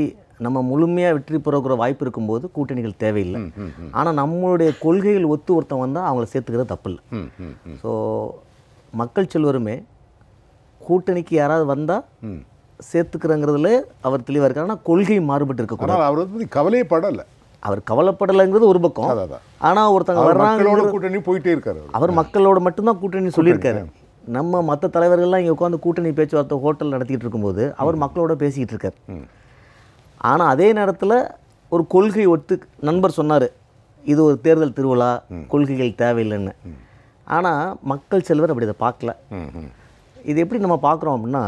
நம்ம முழுமையாக வெற்றி பெறக்கூடிய வாய்ப்பு இருக்கும்போது கூட்டணிகள் தேவையில்லை. ஆனால் நம்மளுடைய கொள்கைகள் ஒருத்தன் வந்தால் அவங்கள சேர்த்துக்கிறது தப்பு இல்லை. ஸோ மக்கள் செல்வருமே கூட்டணிக்கு யாராவது வந்தால் சேர்த்துக்கிறங்கிறதுல அவர் தெளிவாக இருக்கார். ஆனால் கொள்கை மாறுபட்டு இருக்கக்கூடாது. அவர் வந்து கவலையே படலை. அவர் கவலைப்படலைங்கிறது ஒரு பக்கம். ஆனால் ஒருத்தங்க வர்றாங்களோட கூட்டணி போயிட்டே இருக்காரு. அவர் மக்களோட மட்டும்தான் கூட்டணி சொல்லியிருக்காரு. நம்ம மற்ற தலைவர்கள்லாம் இங்கே உட்காந்து கூட்டணி பேச்சுவார்த்தை ஹோட்டல் நடத்திக்கிட்டு இருக்கும்போது அவர் மக்களோட பேசிக்கிட்டு இருக்கார். ஆனால் அதே நேரத்தில் ஒரு கொள்கை நண்பர் சொன்னார், இது ஒரு தேர்தல் திருவிழா, கொள்கைகள் தேவையில்லைன்னு. ஆனால் மக்கள் செல்வர் அப்படி இதை பார்க்கல. இது எப்படி நம்ம பார்க்குறோம் அப்படின்னா,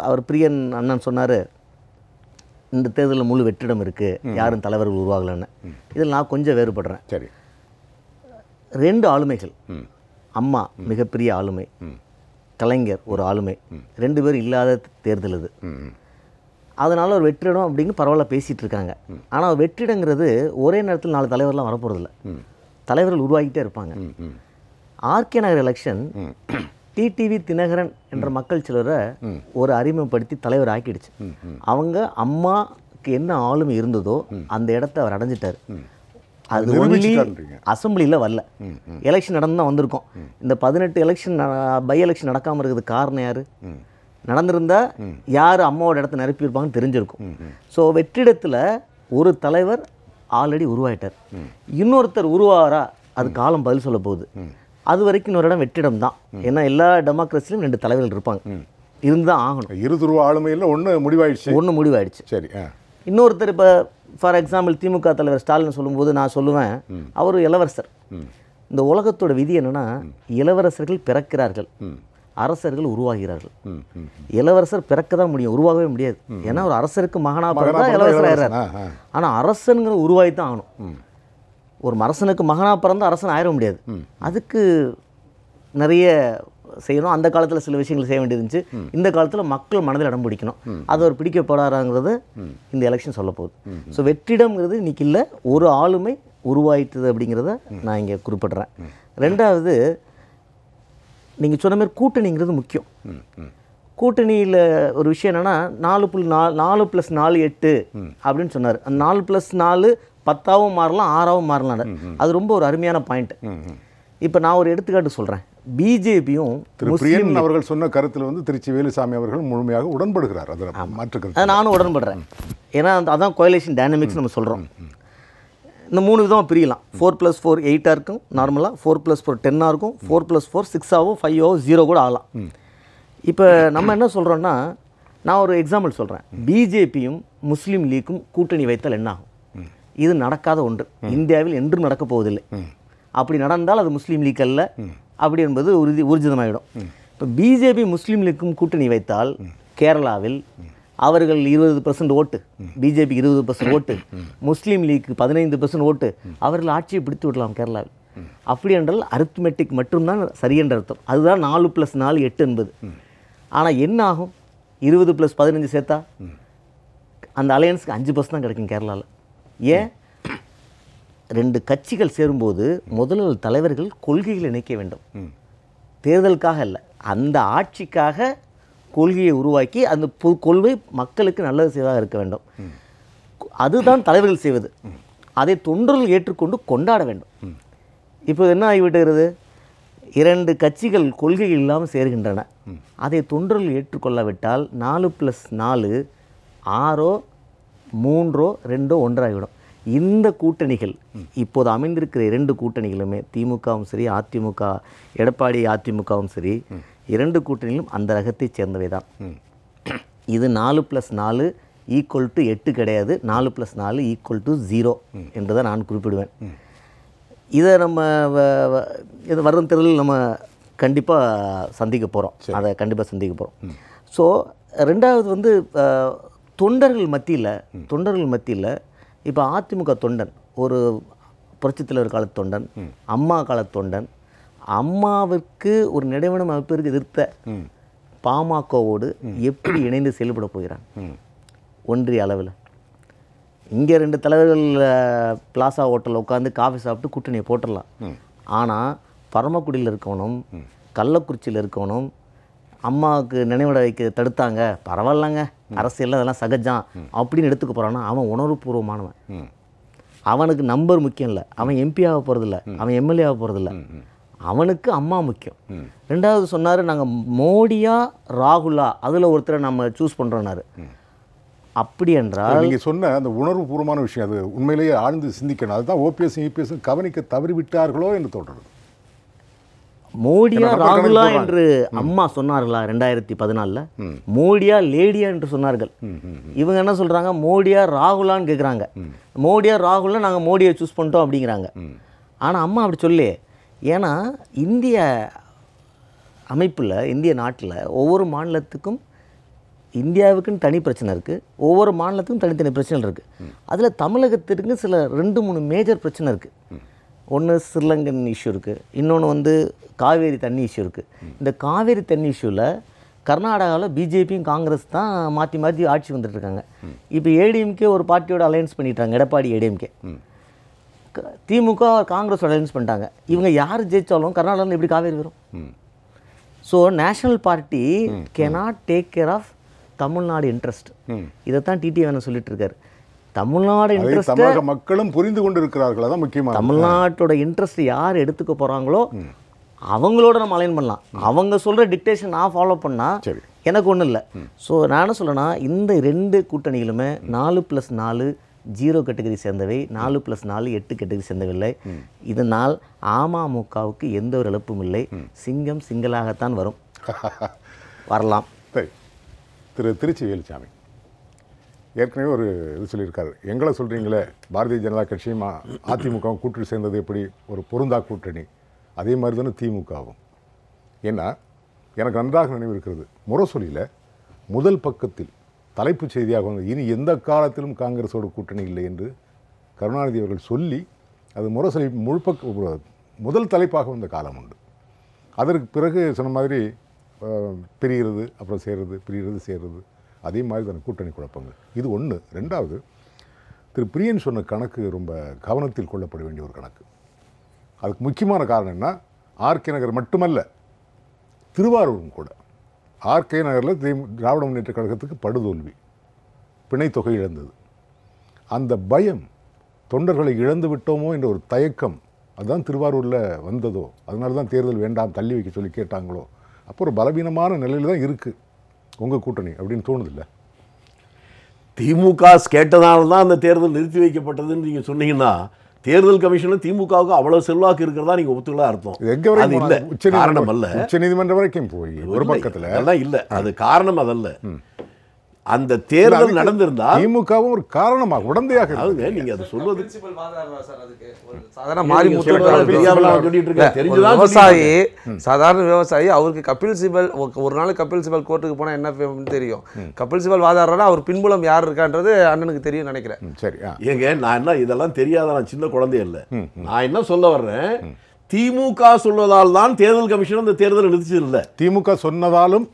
அவர் பிரியன் அண்ணன் சொன்னார், இந்த தேர்தலில் முழு வெற்றிடம் இருக்குது, யாரும் தலைவர்கள் உருவாகலைன்னு. இதில் நான் கொஞ்சம் வேறுபடுறேன். சரி, 2 ஆளுமைகள், அம்மா மிகப்பெரிய ஆளுமை, கலைஞர் ஒரு ஆளுமை, 2 பேர் இல்லாத தேர்தல் இது. அதனால் ஒரு வெற்றிடம் அப்படிங்கிற பரவாயில்ல பேசிகிட்டு இருக்காங்க. ஆனால் வெற்றிடங்கிறது ஒரே நேரத்தில் 4 தலைவர்லாம் வரப்போகிறதில்ல, தலைவர்கள் உருவாகிட்டே இருப்பாங்க. ஆர்கே நகர் எலெக்ஷன் டிடிவி தினகரன் என்ற மக்கள் சிலரை ஒரு அறிமுகப்படுத்தி தலைவர் ஆக்கிடுச்சு. அவங்க அம்மாக்கு என்ன ஆளுமை இருந்ததோ அந்த இடத்த அவர் அடைஞ்சிட்டார். அது ஒன்லி அசம்பிளியில் வரல, எலெக்ஷன் நடந்து தான் வந்திருக்கோம். இந்த 18 எலெக்ஷன் பை எலெக்ஷன் நடக்காமல் இருக்கிறது காரணம் யார்? நடந்திருந்தா யார் அம்மாவோட இடத்த நிரப்பியிருப்பாங்கன்னு தெரிஞ்சிருக்கும். ஸோ வெற்றிடத்தில் ஒரு தலைவர் ஆல்ரெடி உருவாயிட்டார். இன்னொருத்தர் உருவாரா, அது காலம் பதில் சொல்ல போகுது. அது வரைக்கும் இன்னொரு இடம் வெற்றிடம் தான். ஏன்னா எல்லா டெமோக்ரஸிலும் 2 தலைவர்கள் இருப்பாங்க, இருந்துதான் ஆகணும். இருதுருவ ஆளுமையில் ஒன்று முடிவாயிடுச்சு. சரி, இன்னொருத்தர் இப்போ ஃபார் எக்ஸாம்பிள் திமுக தலைவர் ஸ்டாலின் சொல்லும்போது நான் சொல்லுவேன், அவர் இளவரசர். இந்த உலகத்தோட விதி என்னன்னா, இளவரசர்கள் பிறக்கிறார்கள், அரசர்கள் உருவாகிறார்கள். இளவரசர் பிறக்க தான் முடியும், உருவாகவே முடியாது. ஏன்னா ஒரு அரசருக்கு மகனாக பிறந்தா இளவரசர் ஆயிடுறாரு. ஆனால் அரசனுங்கிற உருவாகி தான் ஆகணும். ஒரு அரசனுக்கு மகனாக பிறந்தா அரசன் ஆயிட முடியாது. அதுக்கு நிறைய செய்யணும். அந்த காலத்தில் சில விஷயங்கள் செய்ய வேண்டியது இருந்துச்சு. இந்த காலத்தில் மக்கள் மனதில் இடம் பிடிக்கணும். அது ஒரு பிடிக்கப்படாராங்கிறது இந்த எலெக்ஷன் சொல்ல போகுது. ஸோ வெற்றிடம்ங்கிறது இன்னைக்கு இல்லை, ஒரு ஆளுமை உருவாயிட்டது அப்படிங்கிறத நான் இங்கே குறிப்பிட்றேன். ரெண்டாவது, நீங்கள் சொன்ன மாதிரி கூட்டணிங்கிறது முக்கியம். கூட்டணியில் ஒரு விஷயம் என்னென்னா 4+4 8 அப்படின்னு சொன்னார். அந்த 4+4 10ஆவும் மாறலாம், 6ஆவும் மாறலாம். அது ரொம்ப ஒரு அருமையான பாயிண்ட். இப்போ நான் ஒரு எடுத்துக்காட்டு சொல்கிறேன். பிஜேபியும் பிரியன் அவர்கள் சொன்ன கருத்தில் வந்து திருச்சி வேலுசாமி அவர்கள் முழுமையாக உடன்படுகிறார். அதில் மாற்று கருத்து நானும் உடன்படுறேன். ஏன்னா அதான் கோயலேஷன் டைனமிக்ஸ் நம்ம சொல்கிறோம். இந்த 3 விதமாக பிரியலாம். 4+4 8ஆக இருக்கும் நார்மலாக, 4+4 10ஆக இருக்கும், 4+4 6ஆகவும் 5ஆவோ 0 கூட ஆகலாம். இப்போ நம்ம என்ன சொல்கிறோன்னா, நான் ஒரு எக்ஸாம்பிள் சொல்கிறேன். பிஜேபியும் முஸ்லீம் லீக்கும் கூட்டணி வைத்தால் என்ன ஆகும்? இது நடக்காத ஒன்று, இந்தியாவில் என்றும் நடக்கப் போவதில்லை. அப்படி நடந்தால் அது முஸ்லீம் லீக் அல்ல, அப்படி என்பது ஊர்ஜிதமாகிடும். இப்போ பிஜேபி முஸ்லீம் லீக்கும் கூட்டணி வைத்தால் கேரளாவில் அவர்கள் 20% ஓட்டு, பிஜேபி 20% ஓட்டு, முஸ்லீம் லீக்கு 15% ஓட்டு, அவர்கள் ஆட்சியை பிடித்து விடலாம் கேரளாவில். அப்படி என்றால் அரித்மெட்டிக் மட்டும்தான் சரி என்ற அர்த்தம். அதுதான் 4+4 8 என்பது. ஆனால் என்ன ஆகும்? 20+15 சேர்த்தா அந்த அலையன்ஸுக்கு 5% தான் கிடைக்கும் கேரளாவில். ஏன்? 2 கட்சிகள் சேரும்போது முதல்ல தலைவர்கள் கொள்கைகளை இணைக்க வேண்டும். தேர்தலுக்காக இல்லை, அந்த ஆட்சிக்காக கொள்கையை உருவாக்கி அந்த கொள்கை மக்களுக்கு நல்லது செய்வதாக இருக்க வேண்டும். அதுதான் தலைவர்கள் செய்வது. அதை தொண்டர்கள் ஏற்றுக்கொண்டு கொண்டாட வேண்டும். இப்போ என்ன ஆகிவிடுகிறது? 2 கட்சிகள் கொள்கைகள் இல்லாமல் சேர்கின்றன. அதை தொண்டர்கள் ஏற்றுக்கொள்ளாவிட்டால் 4+4 6ஓ 3ஓ 2ஓ ஒன்றாகிவிடும். இந்த கூட்டணிகள் இப்போது அமைந்திருக்கிற 2 கூட்டணிகளுமே, திமுகவும் சரி அதிமுக எடப்பாடி அதிமுகவும் சரி, 2 கூட்டணிகளும் அந்த ரகத்தைச் சேர்ந்தவை தான். இது 4+4 = 8 கிடையாது, 4+4 = 0 என்றுதான் நான் குறிப்பிடுவேன். இதை நம்ம இது வரும் தேர்தலில் நம்ம கண்டிப்பாக சந்திக்க போகிறோம். அதை கண்டிப்பாக சந்திக்க போகிறோம். ஸோ ரெண்டாவது வந்து தொண்டர்கள் மத்தியில் இப்போ அதிமுக தொண்டன், ஒரு புரட்சித் தலைவர் காலத்து தொண்டன், அம்மா காலத்து தொண்டன், அம்மாவிற்கு ஒரு நினைவனம் அமைப்பிற்கு எதிர்த்த பாமகவோடு எப்படி இணைந்து செயல்பட போகிறான் ஒன்றிய அளவில்? இங்கே 2 தலைவர்கள் பிளாசா ஹோட்டலில் உட்காந்து காஃபி சாப்பிட்டு கூட்டணியை போட்டுடலாம். ஆனால் பரமக்குடியில் இருக்கவனும் கள்ளக்குறிச்சியில் இருக்கவனும் அம்மாவுக்கு நினைவிட வைக்க தடுத்தாங்க, பரவாயில்லங்க, அரசியலில் அதெல்லாம் சகஜம் அப்படின்னு எடுத்துக்க போகிறான்னா அவன் உணர்வுபூர்வமானவன். அவனுக்கு நம்பர் முக்கியம் இல்லை, அவன் எம்பி ஆக போகிறதில்ல, அவன் எம்எல்ஏ ஆக போகிறதில்ல, அவனுக்கு அம்மா முக்கியம். ரெண்டாவது சொன்னார், நாங்கள் மோடியா ராகுலா அதில் ஒருத்தரை நம்ம சூஸ் பண்ணுறோன்னாரு. அப்படி என்றால் நீங்கள் சொன்ன அந்த உணர்வுபூர்வமான விஷயம், அது உண்மையிலேயே ஆழ்ந்து சிந்திக்கணும். அதுதான் ஓபிஎஸ் இபிஎஸ் கவனிக்க தவறிவிட்டார்களோ என்று தோன்றது. மோடியா ராகுலா என்று அம்மா சொன்னார்களா 2014? மோடியா லேடியா என்று சொன்னார்கள். இவங்க என்ன சொல்றாங்க? மோடியா ராகுலான்னு கேட்குறாங்க. மோடியா ராகுலா நாங்கள் மோடியை சூஸ் பண்ணிட்டோம் அப்படிங்கிறாங்க. ஆனால் அம்மா அப்படி சொல்லி, ஏன்னா இந்திய அமைப்பில், இந்திய நாட்டில் ஒவ்வொரு மாநிலத்துக்கும் இந்தியாவுக்குன்னு தனி பிரச்சனை இருக்குது, ஒவ்வொரு மாநிலத்துக்கும் தனித்தனி பிரச்சனை இருக்குது. அதில் தமிழகத்திற்கு சில 2-3 மேஜர் பிரச்சனை இருக்குது. ஒன்று ஸ்ரீலங்கன் இஷ்யூ இருக்குது, இன்னொன்று வந்து காவேரி தண்ணி இஷ்யூ இருக்குது. இந்த காவேரி தண்ணி இஷ்யூவில் கர்நாடகாவில் பிஜேபியும் காங்கிரஸ் தான் மாற்றி மாற்றி ஆட்சி வந்துட்டுருக்காங்க. இப்போ ஏடிஎம்கே ஒரு பார்ட்டியோட அலையன்ஸ் பண்ணிட்டாங்க, எடப்பாடி ஏடிஎம்கே. திமுக காங்கிரஸ் அலையன்ஸ் பண்ணிட்டாங்க. இவங்க யார் ஜெயித்தாலும் கர்நாடகாவில் எப்படி காவேரி வரும்? So national party cannot take care of Tamil Nadu interest. இதைத்தான் டிடி வேணும் சொல்லிட்டு இருக்காரு. தமிழ்நாடு இன்ட்ரெஸ்ட் தமிழக மக்களும் புரிந்து கொண்டு இருக்கிறார்கள். அதான் முக்கியமாக தமிழ்நாட்டோட இன்ட்ரெஸ்ட் யார் எடுத்துக்க போகிறாங்களோ அவங்களோட நம்ம அலைன் பண்ணலாம். அவங்க சொல்கிற டிக்டேஷன் நான் ஃபாலோ பண்ணால் சரி, எனக்கு ஒன்றும் இல்லை. ஸோ நான் என்ன சொல்லேன்னா, இந்த 2 கூட்டணிகளுமே 4+4 0 கேட்டகரி சேர்ந்தவை, 4+4 8 கேட்டகரி சேர்ந்தவில்லை. இதனால் அமமுகவுக்கு எந்த ஒரு இழப்பும் இல்லை. சிங்கம் சிங்களாகத்தான் வரும், வரலாம். சரி, திருச்சி வேலுச்சாமி ஏற்கனவே ஒரு இது சொல்லியிருக்காரு. எங்களை சொல்கிறீங்களே, பாரதிய ஜனதா கட்சியும் அதிமுகவும் கூட்டணி சேர்ந்தது எப்படி ஒரு பொருந்தா கூட்டணி, அதே மாதிரி தானே திமுகவும். ஏன்னா எனக்கு நன்றாக நினைவு இருக்கிறது, முரசொலியில் முதல் பக்கத்தில் தலைப்புச் செய்தியாக வந்து இனி எந்த காலத்திலும் காங்கிரஸோட கூட்டணி இல்லை என்று கருணாநிதி அவர்கள் சொல்லி, அது முரசொலி முதல் தலைப்பாக வந்த காலம் உண்டு. அதற்கு பிறகு சொன்ன மாதிரி பிரிகிறது, அப்புறம் சேர்றது, பிரிகிறது, சேர்றது, அதே மாதிரி தானே கூட்டணி குழப்பங்கள். இது ஒன்று. ரெண்டாவது, திரு பிரியன் சொன்ன கணக்கு ரொம்ப கவனத்தில் கொள்ளப்பட வேண்டிய ஒரு கணக்கு. அதுக்கு முக்கியமான காரணம் என்ன, ஆர்கே நகர் மட்டுமல்ல, திருவாரூரும் கூட. ஆர்கே நகரில் திராவிட முன்னேற்ற கழகத்துக்கு படுதோல்வி, பிணைத்தொகை இழந்தது. அந்த பயம், தொண்டர்களை இழந்து விட்டோமோ என்ற ஒரு தயக்கம், அதுதான் திருவாரூரில் வந்ததோ, அதனால தான் தேர்தல் வேண்டாம் தள்ளி வைக்க சொல்லி கேட்டாங்களோ. அப்போ ஒரு பலவீனமான நிலையில் தான் இருக்குது உங்கள் கூட்டணி அப்படின்னு தோணுதில்லை? திமுக கேட்டதால தான் அந்த தேர்தல் நிறுத்தி வைக்கப்பட்டதுன்னு நீங்கள் சொன்னீங்கன்னா, தேர்தல் கமிஷனில் திமுகவுக்கு அவ்வளவு செல்வாக்கு இருக்கிறதா நீங்கள் ஒத்துக்கலாம் அர்த்தம். எங்கே வரைக்கும் இல்லை, காரணம் அல்ல. உச்சநீதிமன்றம் வரைக்கும் போய் ஒரு பக்கத்தில் அதெல்லாம் இல்லை, அது காரணம் அதல்ல. அந்த தேர்தல் நடந்திருந்தா திமுகவும் ஒரு காரணமாக உடந்தையாக நீங்க அதை சொல்வது சாதாரண விவசாயி அவருக்கு கபில் சிபல் ஒரு நாள் கபில் சிபல் கோர்ட்டுக்கு போனா என்ன தெரியும். கபில் சிபல் வாதாடுறா அவர் பின்புலம் யார் இருக்கான்றது அண்ணனுக்கு தெரியும் நினைக்கிறேன். சரி ஏங்க நான் என்ன இதெல்லாம் தெரியாத, நான் சின்ன குழந்தை இல்லை. நான் என்ன சொல்ல வர்றேன், திமுக சொல்வதால் தான் தேர்தல் கமிஷன் அந்த தேர்தல் நிறுத்திச்சது இல்லை. திமுக சொன்னதாலும்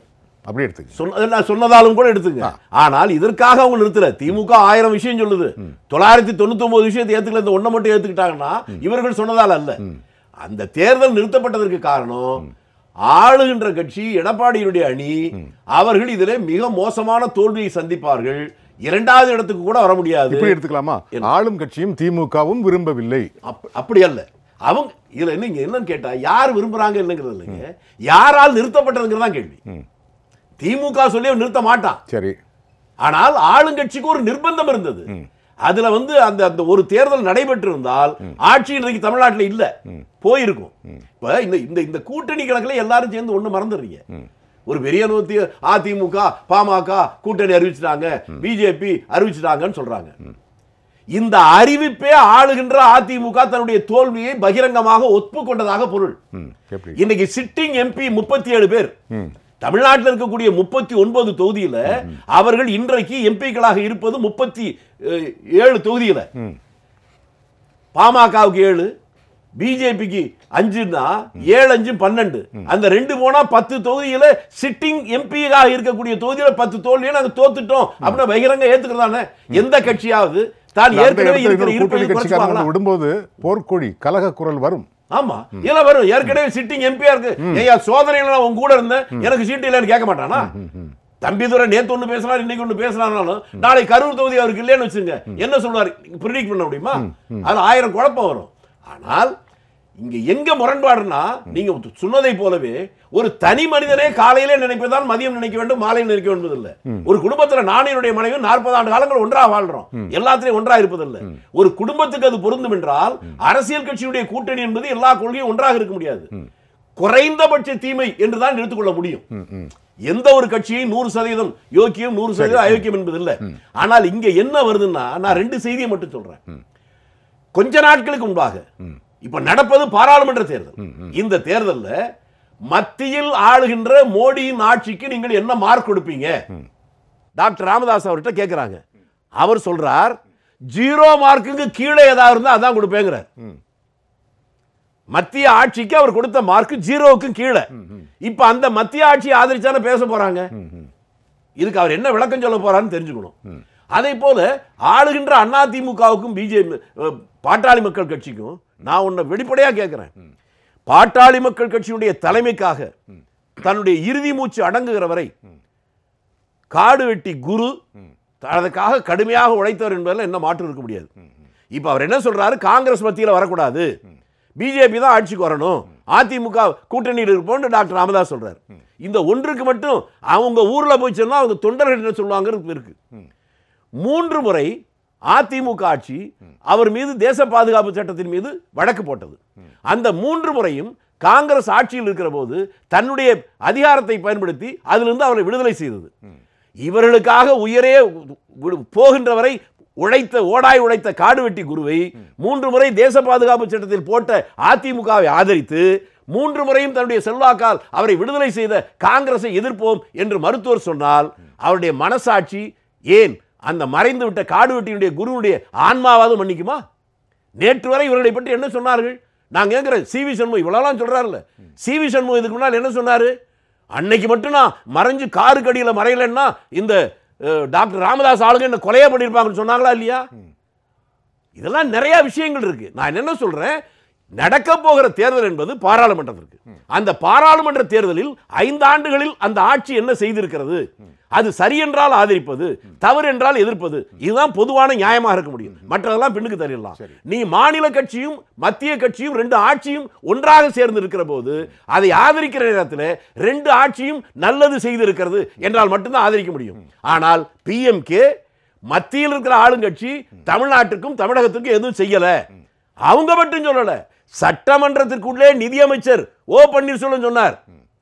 அப்படி எடுத்துக்க சொன்னதாலும் கூட எடுத்துங்க. ஆனால் இதற்காக அவங்க நிறுத்தல. திமுக 1000 விஷயம் சொல்லுது, 999 விஷயத்தை ஏத்துக்கல, இந்த ஒண்ணை மட்டும் ஏத்துக்கிட்டாங்கன்னா இவர்கள் சொன்னதால் அல்ல. அந்த தேர்தல் நிறுத்தப்பட்டதற்கு காரணம் ஆளுகின்ற கட்சி எடப்பாடியுடைய அணி, அவர்கள் இதிலே மிக மோசமான தோல்வியை சந்திப்பார்கள், 2வது இடத்துக்கு கூட வர முடியாது. இப்படி எடுத்துக்கலாமா? ஆளும் கட்சியும் திமுகவும் விரும்பவில்லை. அப்படி அல்ல. அவங்க இதுல நீங்க என்னன்னு கேட்டா, யார் விரும்புறாங்க இல்லைங்கிறது இல்லைங்க, யாரால் நிறுத்தப்பட்டதுங்கிறதா கேள்வி. திமுக சொல்லி நிறுத்த மாட்டான். சரி, ஆனால் ஆளுங்கட்சிக்கு ஒரு நிர்பந்தம் இருந்தது. அதுல அந்த அந்த ஒரு தேர்தல் நடைபெற்று இருந்தால் ஆட்சி இன்றைக்கு தமிழ்நாட்டில் இல்ல, போயிருக்கும். இப்ப இந்த இந்த கூட்டணி கணக்குல எல்லாரும் சேர்ந்து ஒண்ணு மறந்துடுறீங்க. ஒரு பெரிய நோத்தி அதிமுக பாமக கூட்டணி அறிவிச்சிட்டாங்க, பிஜேபி அறிவிச்சிட்டாங்கன்னு சொல்றாங்க. இந்த அறிவிப்பே ஆளுகின்ற அதிமுக தன்னுடைய தோல்வியை பகிரங்கமாக ஒப்புக்கொண்டதாக பொருள். இன்னைக்கு சிட்டிங் எம்பி 37 பேர் தமிழ்நாட்டில் இருக்கக்கூடிய 39 தொகுதியில அவர்கள் இன்றைக்கு எம்பிக்களாக இருப்பது 37 தொகுதியில. பாமகவுக்கு 7, பிஜேபிக்கு 5ன்னா 7 5 12. அந்த 2 போனா 10 தொகுதியில சிட்டிங் எம்பியாக இருக்கக்கூடிய தொகுதியில 10 தோல்வியை நாங்க தோத்துட்டோம் அப்படின்னு பகிரங்க ஏத்துக்கிறதானே எந்த கட்சியாவது தான் ஏற்கனவே இருக்கிற இருப்பை விடும்போது போர்க்கொடி கலக குரல் வரும். ஆமா, இதெல்லாம் வரும். ஏற்கனவே சிட்டிங் எம்பியா இருக்கு, ஐயா சோதனையில உங்க கூட இருந்தேன், எனக்கு சீட்டு இல்லைன்னு கேட்க மாட்டானா? தம்பிதுரை நேத்து ஒண்ணு பேசுறாரு, இன்னைக்கு ஒண்ணு பேசுறாருனாலும் நாளை கரூர் தொகுதி அவருக்கு இல்லைன்னு வச்சுங்க, என்ன சொல்லுவாரு ப்ரிடிக்ட் பண்ண முடியுமா? அது 1000 குழப்பம் வரும். ஆனால் இங்க எங்க முரண்பாடுனா, நீங்க சொன்னதை போலவே ஒரு தனி மனிதனே காலையிலே நினைப்பதான் மதியம் நினைக்க வேண்டும், மாலையில் நினைக்க வேண்டும் இல்லை. ஒரு குடும்பத்துல நான் என்னுடைய மனைவி 40 ஆண்டு காலங்கள் ஒன்றாக வாழ்றோம், எல்லாத்திலையும் ஒன்றா இருப்பதில்லை. ஒரு குடும்பத்துக்கு அது பொருந்தும் என்றால் அரசியல் கட்சியுடைய கூட்டணி என்பது எல்லா கொள்கையும் ஒன்றாக இருக்க முடியாது. குறைந்தபட்ச தீமை என்றுதான் எடுத்துக்கொள்ள முடியும். எந்த ஒரு கட்சியை 100% யோக்கியம் 100% அயோக்கியம் என்பது இல்லை. ஆனால் இங்க என்ன வருதுன்னா, நான் 2 செய்தியை மட்டும் சொல்றேன். கொஞ்ச நாட்களுக்கு முன்பாக இப்ப நடப்பது பாராளுமன்ற தேர்தல். இந்த தேர்தல்ல மத்தியில் ஆளுகின்ற மோடியின் ஆட்சிக்கு நீங்கள் என்ன மார்க் கொடுப்பீங்க? டாக்டர் ராமதாஸ் அவர்கிட்ட கேட்கிறாங்க. அவர் சொல்றார் 0 மார்க்குக்கு கீழே ஏதாவது இருந்தா அதான் கொடுப்பேங்கிறார். மத்திய ஆட்சிக்கு அவர் கொடுத்த மார்க் 0க்கு கீழே. இப்ப அந்த மத்திய ஆட்சியை ஆதரிச்சான பேச போறாங்க. இதுக்கு அவர் என்ன விளக்கம் சொல்ல போறான்னு தெரிஞ்சுக்கணும். அதே போல ஆளுகின்ற அதிமுகவுக்கும் பிஜேபி பாட்டாளி மக்கள் கட்சிக்கும் நான் உன்னை வெளிப்படையா கேட்கிறேன். பாட்டாளி மக்கள் கட்சியுடைய தலைமைக்காக தன்னுடைய இறுதி மூச்சு அடங்குகிற வரை காடு வெட்டி குரு அதற்காக கடுமையாக உழைத்தவர் என்பதில் என்ன மாற்று இருக்க முடியாது. இப்போ அவர் என்ன சொல்றாரு, காங்கிரஸ் மத்தியில் வரக்கூடாது, பிஜேபி தான் ஆட்சிக்கு வரணும், அதிமுக கூட்டணியில் இருப்போம்னு டாக்டர் ராமதாஸ் சொல்றாரு. இந்த ஒன்றுக்கு மட்டும் அவங்க ஊர்ல போய் சொன்னா அவங்க தொண்டர்கள் என்ன சொல்லுவாங்க இருக்கு. 3 முறை அதிமுக ஆட்சி அவர் மீது தேச பாதுகாப்பு சட்டத்தின் மீது வழக்கு போட்டது. அந்த 3 முறையும் காங்கிரஸ் ஆட்சியில் இருக்கிற போது தன்னுடைய அதிகாரத்தை பயன்படுத்தி அதிலிருந்து அவரை விடுதலை செய்தது. இவர்களுக்காக உயரே போகின்ற வரை உழைத்த காடு வெட்டி குருவை 3 முறை தேச பாதுகாப்பு சட்டத்தில் போட்ட அதிமுகவை ஆதரித்து 3 முறையும் தன்னுடைய செல்வாக்கால் அவரை விடுதலை செய்த காங்கிரஸை எதிர்ப்போம் என்று மருத்துவர் சொன்னால் அவருடைய மனசாட்சி ஏன் அந்த மறைந்து விட்ட காடு வெட்டியுடைய குருவுடைய ஆன்மாவாவது மன்னிக்குமா? நேற்று வரை இவர்களை பற்றி என்ன சொன்னார்கள்? நான் கேட்கிறேன், சிவி சண்முகம் இவ்வளவுலாம் சொல்றாருல்ல, சிவி சண்முகம் இதுக்கு முன்னால் என்ன சொன்னாரு? அன்னைக்கு மட்டும் நான் மறைஞ்சு காருக்கடியில் மறையலன்னா இந்த டாக்டர் ராமதாஸ் ஆளுங்க என்ன கொலையா பண்ணியிருப்பாங்கன்னு சொன்னாங்களா இல்லையா? இதெல்லாம் நிறைய விஷயங்கள் இருக்கு. நான் என்ன சொல்றேன், நடக்க போகிற தேர்தல் என்பது பாராளுமன்றத்திற்கு. அந்த பாராளுமன்ற தேர்தலில் 5 ஆண்டுகளில் அந்த ஆட்சி என்ன செய்திருக்கிறது, அது சரி என்றால் ஆதரிப்பது, தவறு என்றால் எதிர்ப்பது, இதுதான் பொதுவான நியாயமாக இருக்க முடியும். மற்றதெல்லாம் பின்னுக்கு தரலாம். நீ மாநில கட்சியும் மத்திய கட்சியும் 2 ஆட்சியும் ஒன்றாக சேர்ந்து இருக்கிற போது அதை ஆதரிக்கிற நேரத்தில் 2 ஆட்சியும் நல்லது செய்திருக்கிறது என்றால் மட்டும்தான் ஆதரிக்க முடியும். ஆனால் பிஎம்கே மத்தியில் இருக்கிற ஆளுங்கட்சி தமிழ்நாட்டுக்கும் தமிழகத்துக்கும் எதுவும் செய்யல. அவங்க மட்டும் சொல்லல, சட்டமன்றத்திற்குள்ளே நிதியமைச்சர் ஓ பன்னீர்செல்வம் சொன்னார்,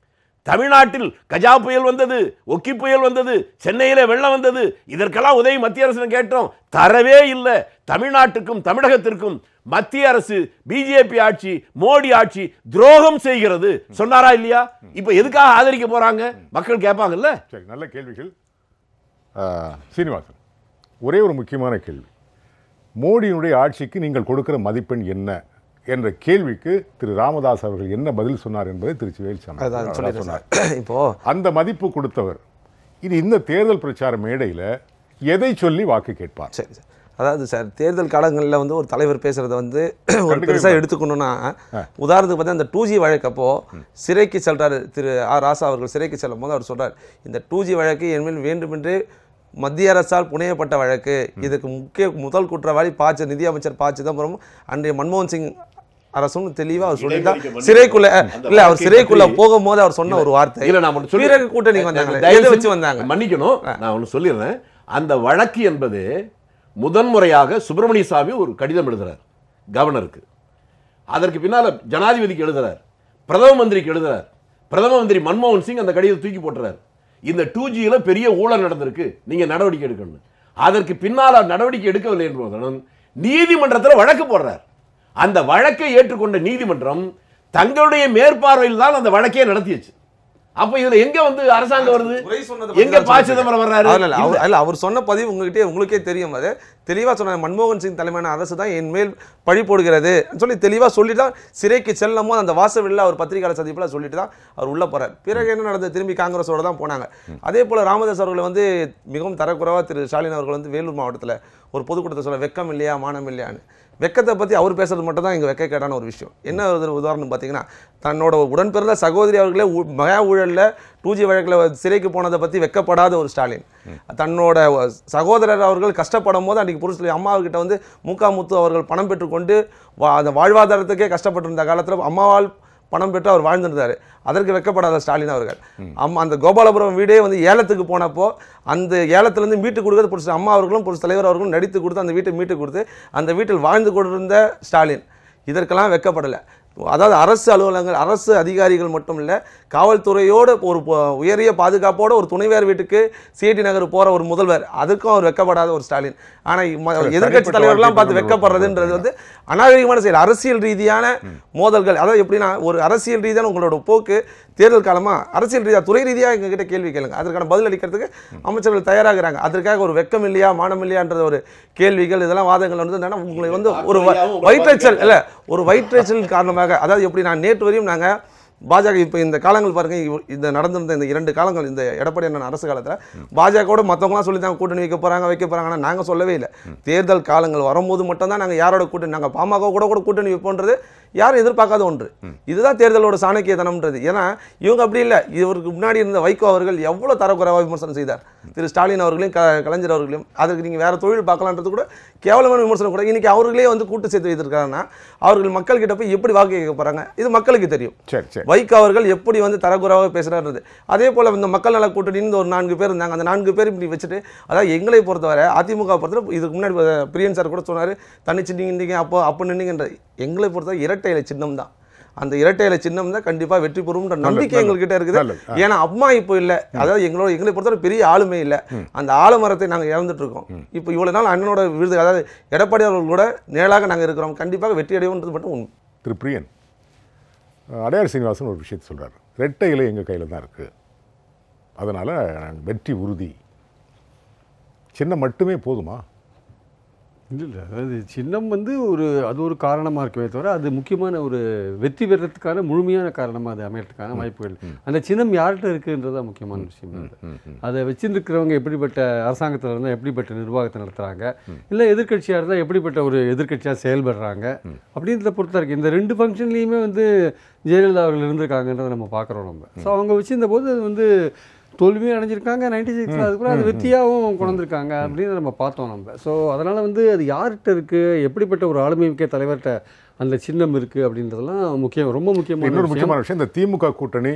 தமிழ்நாட்டில் கஜா புயல் வந்தது, ஒக்கி புயல் வந்தது, சென்னையிலே வெள்ளம் வந்தது, இதற்கெல்லாம் உதவி மத்திய அரசு கேட்டோம், தரவே இல்லை. தமிழ்நாட்டுக்கும் தமிழகத்திற்கும் மத்திய அரசு பிஜேபி ஆட்சி மோடி ஆட்சி துரோகம் செய்கிறது சொன்னாரா இல்லையா? இப்ப எதுக்காக ஆதரிக்க போறாங்க மக்கள் கேட்பாங்கல்ல. சரி, நல்ல கேள்விகள். சீனிவாசன், ஒரே ஒரு முக்கியமான கேள்வி, மோடியினுடைய ஆட்சிக்கு நீங்கள் கொடுக்கிற மதிப்பெண் என்ன என்ற கேள்விக்கு திரு ராமதாஸ் அவர்கள் என்ன பதில் சொன்னார் என்பதை திருச்சிவேல் சொன்னார். இப்போ அந்த மதிப்பு கொடுத்தவர் இது இந்த தேர்தல் பிரச்சார மேடையில் எதை சொல்லி வாக்கு கேட்பார்? சரி சார், அதாவது சார் தேர்தல் காலங்களில் வந்து ஒரு தலைவர் பேசுகிறத வந்து ஒரு பெருசாக எடுத்துக்கணும்னா, உதாரணத்துக்கு பார்த்தா இந்த 2G வழக்கப்போ சிறைக்கு செல்றாரு திரு ஆர் ராசா அவர்கள். சிறைக்கு செல்லும் போது அவர் சொல்றார், இந்த 2G வழக்கு என்மேல் வேண்டுமென்று மத்திய அரசால் புனையப்பட்ட வழக்கு, இதுக்கு முதல் குற்றவாளி நிதி அமைச்சர் ப. சிதம்பரம் அன்றைய மன்மோகன் சிங் அரசும் தெளிவா அவர் சொல்லிட்டார். சிறைக்குள்ள இல்ல, அவர் சிறைக்குள்ள போகும்போது அவர் சொன்ன ஒரு வார்த்தை, வீரர்கள் கூட்டணி வந்தாங்க. மன்னிக்கணும், நான் ஒன்று சொல்லிடுறேன். அந்த வழக்கு என்பது முதன்முறையாக சுப்பிரமணிய சாமி ஒரு கடிதம் எழுதுறார் கவர்னருக்கு, அதற்கு பின்னால ஜனாதிபதிக்கு எழுதுறார், பிரதம மந்திரிக்கு எழுதுறார், பிரதம மந்திரி மன்மோகன் சிங் அந்த கடிதத்தை தூக்கி போட்டுறார். இந்த 2Gல பெரிய ஊழல் நடந்திருக்கு, நீங்க நடவடிக்கை எடுக்கணும். அதற்கு பின்னால் நடவடிக்கை எடுக்கவில்லை என்பதுடன் நீதிமன்றத்தில் வழக்கு போடுறார். அந்த வழக்கை ஏற்றுக்கொண்ட நீதிமன்றம் தங்களுடைய மேற்பார்வையில் தான் அந்த வழக்கையே நடத்தியச்சு. அப்ப இதுல எங்க வந்து அரசாங்கம் வருது, எங்க ப. சிதம்பரம் வர்றாரு? இல்ல, அவர் சொன்ன பதிவு உங்களுக்கே தெரியும். அது தெளிவா சொன்ன, மன்மோகன் சிங் தலைமையான அரசு தான் என் மேல் பழி போடுகிறது சொல்லி தெளிவா சொல்லிட்டு தான் சிறைக்கு செல்லும் போது அந்த வாசல்ல அவர் பத்திரிகையாளர் சந்திப்பில் சொல்லிட்டு தான் அவர் உள்ள போறார். பிறகு என்ன நடந்தது, திரும்பி காங்கிரஸோட தான் போனாங்க. அதே போல ராமதாஸ் அவர்கள் வந்து மிகவும் தரக்குறைவா திரு ஸ்டாலின் அவர்கள் வந்து வேலூர் மாவட்டத்தில் ஒரு பொதுக்கூட்டத்தை சொல்ல, வெக்கம் இல்லையா மானம் இல்லையான்னு. வெக்கத்தை பற்றி அவர் பேசுறது மட்டும் தான் இங்கே வெக்கக்கேடான ஒரு விஷயம். என்ன உதாரணம் பார்த்தீங்கன்னா, தன்னோட உடன்பிறந்த சகோதரி அவர்களே மகா ஊழலில் 2G வழக்கில் சிறைக்கு போனதை பற்றி வெக்கப்படாத ஒரு ஸ்டாலின், தன்னோட சகோதரர் அவர்கள் கஷ்டப்படும் போது அன்றைக்கி புருஷ அம்மாவுக்கிட்ட வந்து முத்து அவர்கள் பணம் பெற்றுக்கொண்டு அந்த வாழ்வாதாரத்துக்கே கஷ்டப்பட்டிருந்த காலத்தில் அம்மாவால் பணம் பெற்று அவர் வாழ்ந்திருந்தார். அதற்கு வெக்கப்படாத ஸ்டாலின் அவர்கள் அந்த கோபாலபுரம் வீடே வந்து ஏலத்துக்கு போனப்போ அந்த ஏலத்திலேருந்து மீட்டு கொடுக்குறது புருஷ அம்மா அவர்களும் புருஷ தலைவர் அவர்களும் நடித்து கொடுத்து அந்த வீட்டை மீட்டு கொடுத்து அந்த வீட்டில் வாழ்ந்து கொண்டிருந்த ஸ்டாலின் இதற்கெல்லாம் வெக்கப்படலை. அதாவது அரசு அலுவலகங்கள் அரசு அதிகாரிகள் மட்டும் இல்லை, காவல்துறையோடு ஒரு உயரிய பாதுகாப்போடு ஒரு துணைவேர் வீட்டுக்கு சிஐடி நகர் போகிற ஒரு முதல்வர், அதுக்கும் அவர் வெக்கப்படாத ஒரு ஸ்டாலின். ஆனால் எதிர்கட்சி தலைவர்கள்லாம் பார்த்து வெக்கப்படுறதுன்றது வந்து அநாகரிகமான செயல். அரசியல் ரீதியான மோதல்கள், அதாவது எப்படின்னா ஒரு அரசியல் ரீதியான உங்களோட போக்கு தேர்தல் காலமாக அரசியல் ரீதியாக துறை ரீதியாக எங்ககிட்ட கேள்வி கேளுங்க, அதற்கான பதில் அளிக்கிறதுக்கு அமைச்சர்கள் தயாராகிறாங்க. அதற்காக ஒரு வெக்கம் இல்லையா மானம் இல்லையான்ற ஒரு கேள்விகள் இதெல்லாம் வாதங்கள் வந்து உங்களை வந்து ஒரு வயிற்றச்சல் இல்லை, ஒரு வயிற்றச்சல் காரணமாக, அதாவது எப்படி நான் நேற்று வரையும் நாங்கள் பாஜக இப்போ இந்த காலங்கள் பாருங்க, இந்த நடந்திருந்த இந்த 2 காலங்கள், இந்த எடப்பாடி அண்ணன் அரசு காலத்தில் பாஜகவோட மற்றவங்களாம் சொல்லி தான் கூட்டணி வைக்க போகிறாங்கன்னா நாங்கள் சொல்லவே இல்லை. தேர்தல் காலங்கள் வரும்போது மட்டும்தான் நாங்கள் யாரோட கூட்டணி, நாங்கள் பாமக கூட கூட்டணி வைப்போன்றது யாரும் எதிர்பார்க்காத ஒன்று. இதுதான் தேர்தலோட சாணக்கியத்தனம்ன்றது. ஏன்னா இவங்க அப்படி இல்லை. இவருக்கு முன்னாடி இருந்த வைகோ அவர்கள் எவ்வளோ தரக்குறைவாக விமர்சனம் செய்தார். திரு ஸ்டாலின் அவர்களையும் கலைஞர் அவர்களையும். அதுக்கு நீங்கள் வேறு தொழில் பார்க்கலான்றது கூட கேவலமான விமர்சனம் கூட. இன்றைக்கி அவர்களே வந்து கூட்டு சேர்த்து வைத்திருக்காங்கன்னா அவர்கள் மக்கள் கிட்ட போய் எப்படி வாக்கு கேட்க போகிறாங்க, இது மக்களுக்கு தெரியும். வைகோ அவர்கள் எப்படி வந்து தரக்குறைவாக பேசுகிறாருன்றது. அதே போல் இந்த மக்கள் நல கூட்டணின்னு ஒரு 4 பேர் இருந்தாங்க. அந்த 4 பேர் இப்படி வச்சுட்டு, அதாவது எங்களை பொறுத்தவரை அதிமுக பொறுத்தவரை இதுக்கு முன்னாடி பிரியன் சார் கூட சொன்னார், தனிச்சு நின்றீங்க அப்போ நின்றீங்கன்ற. எங்களை பொறுத்தவரை இரட்டை இலை சின்னம் தான். அந்த இரட்டை இலை சின்னம் தான் கண்டிப்பாக வெற்றி பெறும்ன்ற நம்பிக்கை எங்கள்கிட்ட இருக்குது. ஏன்னா அம்மா இப்போ இல்லை, அதாவது எங்களை பொறுத்தவரை பெரிய ஆளுமை இல்லை. அந்த ஆலமரத்தை நாங்கள் இழந்துட்டு இருக்கோம். இப்போ இவ்வளோ நாள் அண்ணனோட விருது, அதாவது எடப்பாடி அவர்களோட நிழலாக நாங்கள் இருக்கிறோம். கண்டிப்பாக வெற்றி அடைவோன்றது மட்டும் உண்மை. திரு பிரியன், அடையார் சீனிவாசன் ஒரு விஷயத்தை சொல்கிறார், ரெட்டை இலை எங்கள் கையில் தான் இருக்குது, அதனால் வெற்றி உறுதி. சின்னம் மட்டுமே போதுமா? இல்லை, அதாவது சின்னம் வந்து அது ஒரு காரணமாக இருக்குமே தவிர அது முக்கியமான ஒரு வெற்றி பெறத்துக்கான முழுமையான காரணமாக அது அமையறதுக்கான வாய்ப்புகள். அந்த சின்னம் யார்கிட்ட இருக்குன்றது தான் முக்கியமான விஷயம். அதை வச்சுருக்கிறவங்க எப்படிப்பட்ட அரசாங்கத்தில் இருந்தால் எப்படிப்பட்ட நிர்வாகத்தை நடத்துகிறாங்க, இல்லை எதிர்கட்சியாக இருந்தால் எப்படிப்பட்ட ஒரு எதிர்கட்சியாக செயல்படுறாங்க அப்படின்றத பொறுத்தா இருக்குது. இந்த 2 ஃபங்க்ஷன்லேயுமே வந்து ஜெயலலிதா அவர்கள் இருந்திருக்காங்கன்றதை நம்ம பார்க்குறோம் நம்ம. ஸோ அவங்க வச்சிருந்த போது அது வந்து தோல்வியும் அடைஞ்சிருக்காங்க. 96 அதுக்கப்புறம் அது வெற்றியாகவும் கொண்டிருக்காங்க அப்படின்னு நம்ம பார்த்தோம் நம்ம. ஸோ அதனால் வந்து அது யார்கிட்ட இருக்குது, எப்படிப்பட்ட ஒரு ஆளுமைமிக்க தலைவர்கிட்ட அந்த சின்னம் இருக்குது அப்படின்றதெல்லாம் முக்கியம், ரொம்ப முக்கியமான. இன்னொரு முக்கியமான விஷயம், இந்த திமுக கூட்டணி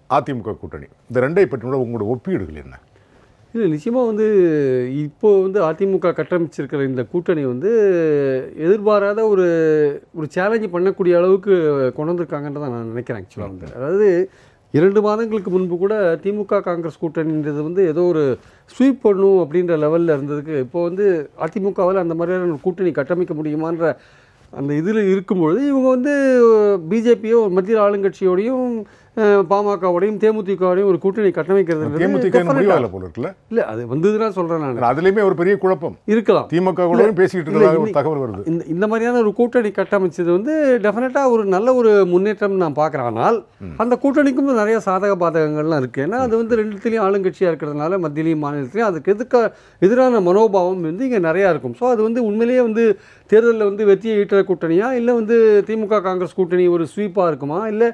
அதிமுக கூட்டணி, இந்த 2ஐ பற்றி உங்களோட ஒப்பீடுகள் என்ன? இல்லை, நிச்சயமாக வந்து இப்போது வந்து அதிமுக கட்டமைச்சிருக்கிற இந்த கூட்டணி வந்து எதிர்பாராத ஒரு சேலஞ்சு பண்ணக்கூடிய அளவுக்கு கொண்டு வந்திருக்காங்கன்றதான் நான் நினைக்கிறேன் ஆக்சுவலாக வந்து. அதாவது 2 மாதங்களுக்கு முன்பு கூட திமுக காங்கிரஸ் கூட்டணின்றது வந்து ஏதோ ஒரு ஸ்வீப் பண்ணும் அப்படின்ற லெவலில் இருந்ததுக்கு இப்போ வந்து அதிமுகவில் அந்த மாதிரியான ஒரு கூட்டணி கட்டமைக்க முடியுமான்ற அந்த இதில் இருக்கும்பொழுது இவங்க வந்து பிஜேபியோ மத்திய ஆளுங்கட்சியோடையும் பாமகவோடையும் தேமுதிகவோடையும் ஒரு கூட்டணி கட்டமைக்கிறது இல்லை, அது வந்ததுதான் சொல்கிறேன் நான். அதுலேயுமே ஒரு பெரிய குழப்பம் இருக்கலாம். திமுக பேசிக்கிட்டு இருக்கிறதாக ஒரு தகவல் வருது. இந்த மாதிரியான ஒரு கூட்டணி கட்டமைச்சது வந்து டெஃபினட்டாக ஒரு நல்ல ஒரு முன்னேற்றம் நான் பார்க்குறேன். ஆனால் அந்த கூட்டணிக்கும் நிறைய சாதக பாதகங்கள்லாம் இருக்குது. ஏன்னா அது வந்து 2த்துலேயும் ஆளுங்கட்சியாக இருக்கிறதுனால மத்தியிலையும் மாநிலத்திலையும் அதுக்கு எதிரான மனோபாவம் வந்து இங்கே நிறையா இருக்கும். ஸோ அது வந்து உண்மையிலேயே வந்து தேர்தலில் வந்து வெற்றியை ஈட்டுற கூட்டணியா, இல்லை வந்து திமுக காங்கிரஸ் கூட்டணி ஒரு ஸ்வீப்பாக இருக்குமா, இல்லை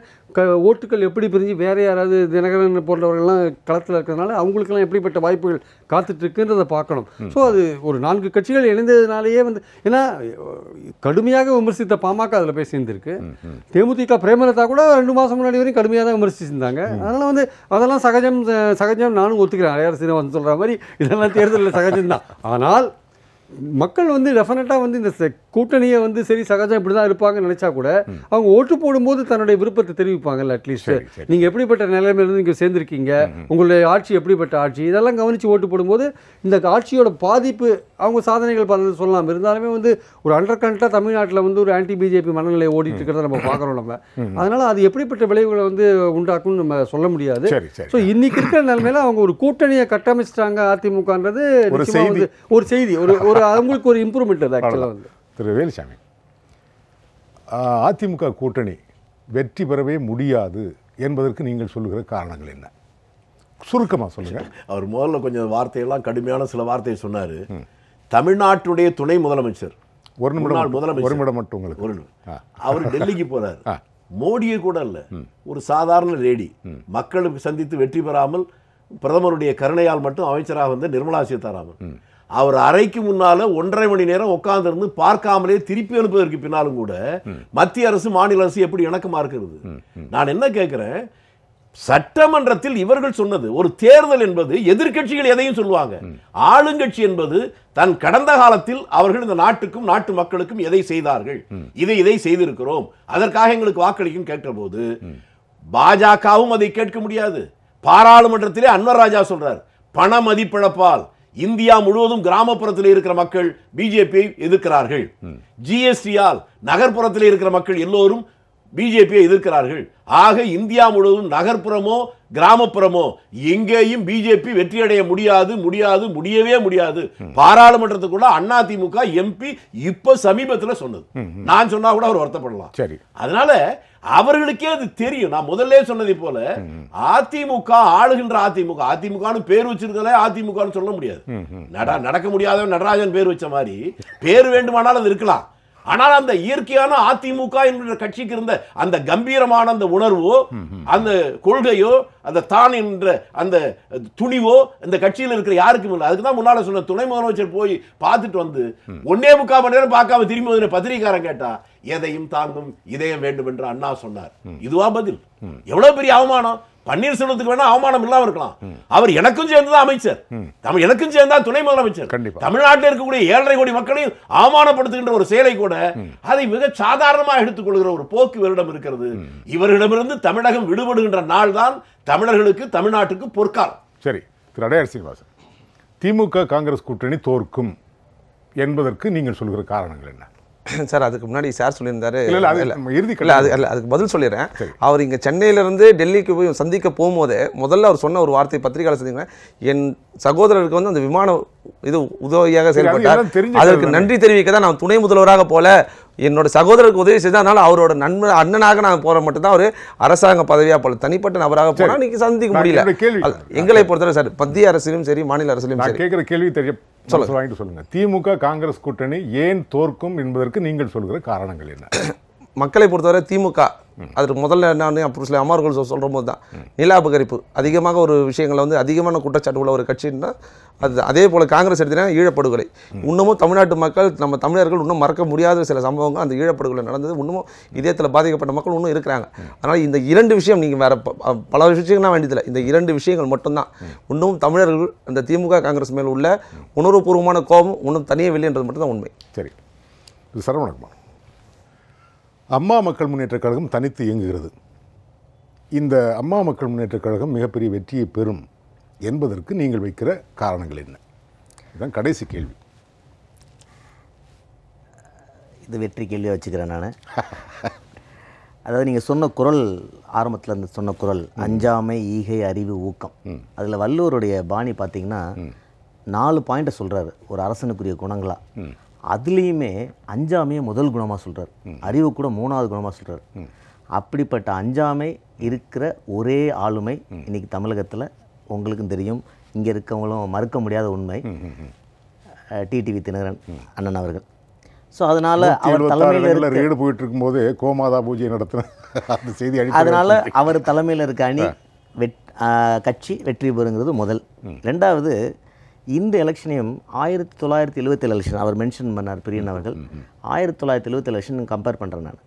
ஓட்டுகள் எப்படி பிரிஞ்சு வேறு யாராவது தினகரன் போன்றவர்கள்லாம் களத்தில் இருக்கிறதுனால அவங்களுக்கெல்லாம் எப்படிப்பட்ட வாய்ப்புகள் காத்துட்ருக்குன்றதை பார்க்கணும். ஸோ அது ஒரு 4 கட்சிகள் இணைந்ததுனாலேயே வந்து, ஏன்னா கடுமையாக விமர்சித்த பாமக அதில் போய் சேர்ந்துருக்கு. தேமுதிக பிரேமலதா கூட 2 மாதம் முன்னாடி வரையும் கடுமையாக தான் விமர்சிச்சிருந்தாங்க. அதனால் வந்து அதெல்லாம் சகஜம் நானும் ஒத்துக்கிறேன். அடையார் சீனிவாசன் சொல்கிற மாதிரி இதெல்லாம் தேர்தலில் சகஜம்தான். ஆனால் மக்கள் வந்து டெஃபினட்டாக வந்து இந்த கூட்டணியை வந்து சரி சகஜம் இப்படி தான் இருப்பாங்கன்னு நினச்சா கூட அவங்க ஓட்டு போடும்போது தன்னுடைய விருப்பத்தை தெரிவிப்பாங்கல்ல. அட்லீஸ்ட் நீங்கள் எப்படிப்பட்ட நிலைமையிலிருந்து நீங்கள் சேர்ந்துருக்கீங்க, உங்களுடைய ஆட்சி எப்படிப்பட்ட ஆட்சி, இதெல்லாம் கவனித்து ஓட்டு போடும்போது இந்த ஆட்சியோட பாதிப்பு அவங்க சாதனைகள் பல சொல்லலாம். இருந்தாலுமே வந்து ஒரு அண்டர்கரண்ட்டாக தமிழ்நாட்டில் வந்து ஒரு ஆன்டி பிஜேபி மனநிலை ஓடிட்டு இருக்கிறத நம்ம பார்க்குறோம் நம்ம. அதனால் அது எப்படிப்பட்ட விளைவுகளை வந்து உண்டாக்கும்னு நம்ம சொல்ல முடியாது. ஸோ இன்னைக்கு இருக்கிற நிலைமையில அவங்க ஒரு கூட்டணியை கட்டமைச்சிட்டாங்க அதிமுகன்றது ஒரு செய்தி, ஒரு அவங்களுக்கு ஒரு இம்ப்ரூவ்மெண்ட் அது ஆக்சுவலாக வந்து. திரு வேலுசாமி, அதிமுக கூட்டணி வெற்றி பெறவே முடியாது என்பதற்கு நீங்கள் சொல்லுகிற காரணங்கள் என்ன? சுருக்கமாக சொல்லுங்க. அவர் முதல்ல கொஞ்சம் வார்த்தையெல்லாம் கடுமையான சில வார்த்தையை சொன்னார். தமிழ்நாட்டுடைய துணை முதலமைச்சர் ஒரு நிமிடம் மட்டும் உங்களுக்கு அவர் டெல்லிக்கு போறாரு. மோடியை கூட இல்ல, ஒரு சாதாரண லேடி மக்களுக்கு சந்தித்து வெற்றி பெறாமல் பிரதமருடைய கருணையால் மட்டும் அமைச்சராக வந்த நிர்மலா சீதாராமன் அவர் அறைக்கு முன்னால 1.5 மணி நேரம் உட்கார்ந்து இருந்து பார்க்காமலே திருப்பி அனுப்புவதற்கு பின்னாலும் கூட மத்திய அரசு மாநில அரசு எப்படி இணக்கமா இருக்கிறது? நான் என்ன கேட்கிறேன், சட்டமன்றத்தில் இவர்கள் சொன்னது ஒரு தேர்தல் என்பது எதிர்க்கட்சிகள் எதையும் சொல்லுவாங்க, ஆளுங்கட்சி என்பது தன் கடந்த காலத்தில் அவர்கள் இந்த நாட்டுக்கும் நாட்டு மக்களுக்கும் எதை செய்தார்கள், இதை செய்திருக்கிறோம், அதற்காக எங்களுக்கு வாக்களிக்கும் கேட்ட போது பாஜகவும் அதை கேட்க முடியாது. பாராளுமன்றத்திலே அன்வர் ராஜா சொல்றார், பண மதிப்பிழப்பால் இந்தியா முழுவதும் கிராமப்புறத்தில் இருக்கிற மக்கள் பிஜேபியை எதிர்க்கிறார்கள், ஜிஎஸ்டியால் நகர்ப்புறத்தில் இருக்கிற மக்கள் எல்லோரும் பிஜேபியை எதிர்க்கிறார்கள். ஆக இந்தியா முழுவதும் நகர்ப்புறமோ கிராமப்புறமோ எங்கேயும் பிஜேபி வெற்றி அடைய முடியவே முடியாது. பாராளுமன்றத்துக்குள்ள அதிமுக எம்பி இப்ப சமீபத்தில் சொன்னது. நான் சொன்னா கூட அவர் வருத்தப்படலாம். சரி, அதனால அவர்களுக்கே அது தெரியும். நான் முதல்ல சொன்னதை போல அதிமுக ஆளுகின்ற அதிமுக பேர் வச்சிருக்கல அதிமுக சொல்ல முடியாது. நடக்க முடியாத நடராஜன் பேர் வச்ச மாதிரி பேர் வேண்டுமானால் அது இருக்கலாம். ஆனால் அந்த இயற்கையான அதிமுக என்ற கட்சிக்கு இருந்த அந்த கம்பீரமான அந்த உணர்வோ அந்த கொள்கையோ அந்த தான் என்ற அந்த துணிவோ இந்த கட்சியில் இருக்கிற யாருக்கும் இல்லை. அதுக்கு தான் முன்னால சொன்ன துணை முதலமைச்சர் போய் பார்த்துட்டு வந்து 1.25 மணி நேரம் பார்க்காம திரும்பி வந்து பத்திரிகைக்காரன் கேட்டா எதையும் தாங்கும் இதயம் வேண்டும் என்று அண்ணா சொன்னார். இதுவா பதில்? எவ்வளவு பெரிய அவமானம்! பன்னீர்செல்வத்துக்கு வேணா அவமானம் இல்லாம இருக்கலாம். அவர் எனக்கும் சேர்ந்துதான் அமைச்சர், எனக்கும் சேர்ந்தா துணை முதலமைச்சர். தமிழ்நாட்டில் இருக்கக்கூடிய 7.5 கோடி மக்களையும் அவமானப்படுத்துகின்ற ஒரு செயலை கூட அதை மிக சாதாரணமாக எடுத்துக்கொள்கிற ஒரு போக்கு இவரிடம் இருக்கிறது. இவர்களிடமிருந்து தமிழகம் விடுபடுகின்ற நாள் தான் தமிழர்களுக்கு தமிழ்நாட்டுக்கு பொற்காலம். சரி, திரு அடையார் சீனிவாசன், திமுக காங்கிரஸ் கூட்டணி தோற்கும் என்பதற்கு நீங்கள் சொல்கிற காரணங்கள் என்ன? சார், அதுக்கு முன்னாடி சார் சொல்லியிருந்தாரு. அதுக்கு பதில் சொல்லிடுறேன். அவர் இங்கே சென்னையிலேருந்து டெல்லிக்கு போய் சந்திக்க போகும்போதே முதல்ல அவர் சொன்ன ஒரு வார்த்தை பத்திரிகையாளர் சந்திக்கிறேன், என் சகோதரருக்கு வந்து அந்த விமான இது உதவியாக செயல்பட்டார், அதற்கு நன்றி தெரிவிக்க தான் நான் துணை முதல்வராக போல என்னோட சகோதரருக்கு உதவி செய்ததுனால அவரோட அண்ணனாக நான் போற மட்டும்தான் ஒரு அரசாங்க பதவியாக போல தனிப்பட்ட நபராக போனால் நீங்க சந்திக்க முடியல. எங்களை பொறுத்தவரை சார் மத்திய அரசிலும் சரி மாநில அரசிலும் சரி கேட்கிற கேள்வி தெரியும் சொல்லுங்க. திமுக காங்கிரஸ் கூட்டணி ஏன் தோற்கும் என்பதற்கு நீங்கள் சொல்கிற காரணங்கள் என்ன? மக்களை பொறுத்தவரை திமுக அதுக்கு முதல்ல என்ன அப்புறம் சில அமர்கள் சொல்கிற போது தான் நில அபகரிப்பு அதிகமாக ஒரு விஷயங்களை வந்து அதிகமான குற்றச்சாட்டு உள்ள ஒரு கட்சின்னா அது. அதே போல் காங்கிரஸ் எடுத்தீங்கன்னா ஈழப்படுகொலை இன்னமும் தமிழ்நாட்டு மக்கள் நம்ம தமிழர்கள் இன்னும் மறக்க முடியாத சில சம்பவங்கள் அந்த ஈழப்படுகொலை நடந்தது. இன்னமும் இதயத்தில் பாதிக்கப்பட்ட மக்கள் இன்னும் இருக்கிறாங்க. அதனால் இந்த 2 விஷயம் நீங்கள் வேறு பல விஷயங்கள்லாம் வேண்டியதில்லை, இந்த 2 விஷயங்கள் மட்டும்தான் இன்னும் தமிழர்கள் அந்த திமுக காங்கிரஸ் மேல் உள்ள உணர்வுபூர்வமான கோபம் இன்னும் தனியே இல்லைன்றது மட்டும்தான் உண்மை. சரி, சரவணகுமார், அம்மா மக்கள் முன்னேற்றக் கழகம் தனித்து இயங்குகிறது. இந்த அம்மா மக்கள் முன்னேற்றக் கழகம் மிகப்பெரிய வெற்றியை பெறும் என்பதற்கு நீங்கள் வைக்கிற காரணங்கள் என்ன? இதுதான் கடைசி கேள்வி. இது வெற்றி கேள்வியாக வச்சுக்கிறேன் நான். அதாவது நீங்கள் சொன்ன குரல், ஆரம்பத்தில் இருந்து சொன்ன குரல் அஞ்சாமை ஈகை அறிவு ஊக்கம், அதில் வள்ளுவருடைய பாணி பார்த்தீங்கன்னா 4 பாயிண்ட்டை சொல்கிறாரு ஒரு அரசனுக்குரிய குணங்களாக. அதுலேயுமே அஞ்சாமையை முதல் குணமாக சொல்கிறார், அறிவு கூட 3வது குணமாக சொல்கிறார். அப்படிப்பட்ட அஞ்சாமை இருக்கிற ஒரே ஆளுமை இன்றைக்கி தமிழகத்தில் உங்களுக்கும் தெரியும், இங்கே இருக்கவங்களும் மறுக்க முடியாத உண்மை, டிடிவி தினகரன் அண்ணன் அவர்கள். ஸோ அதனால் அவர் தலைமையில் ரேடு போயிட்டு இருக்கும்போது கோமாதா பூஜை நடத்தின அந்த செய்தி, அதனால் அவர் தலைமையில் இருக்க அணி கட்சி வெற்றி பெறுங்கிறது முதல். 2வது, இந்த எலெக்ஷனையும் 1977 எலெக்ஷன் அவர் மென்ஷன் பண்ணார் பிரியன் அவர்கள். 1977 எலெக்ஷன் கம்பேர் பண்ணுறேன் நான்.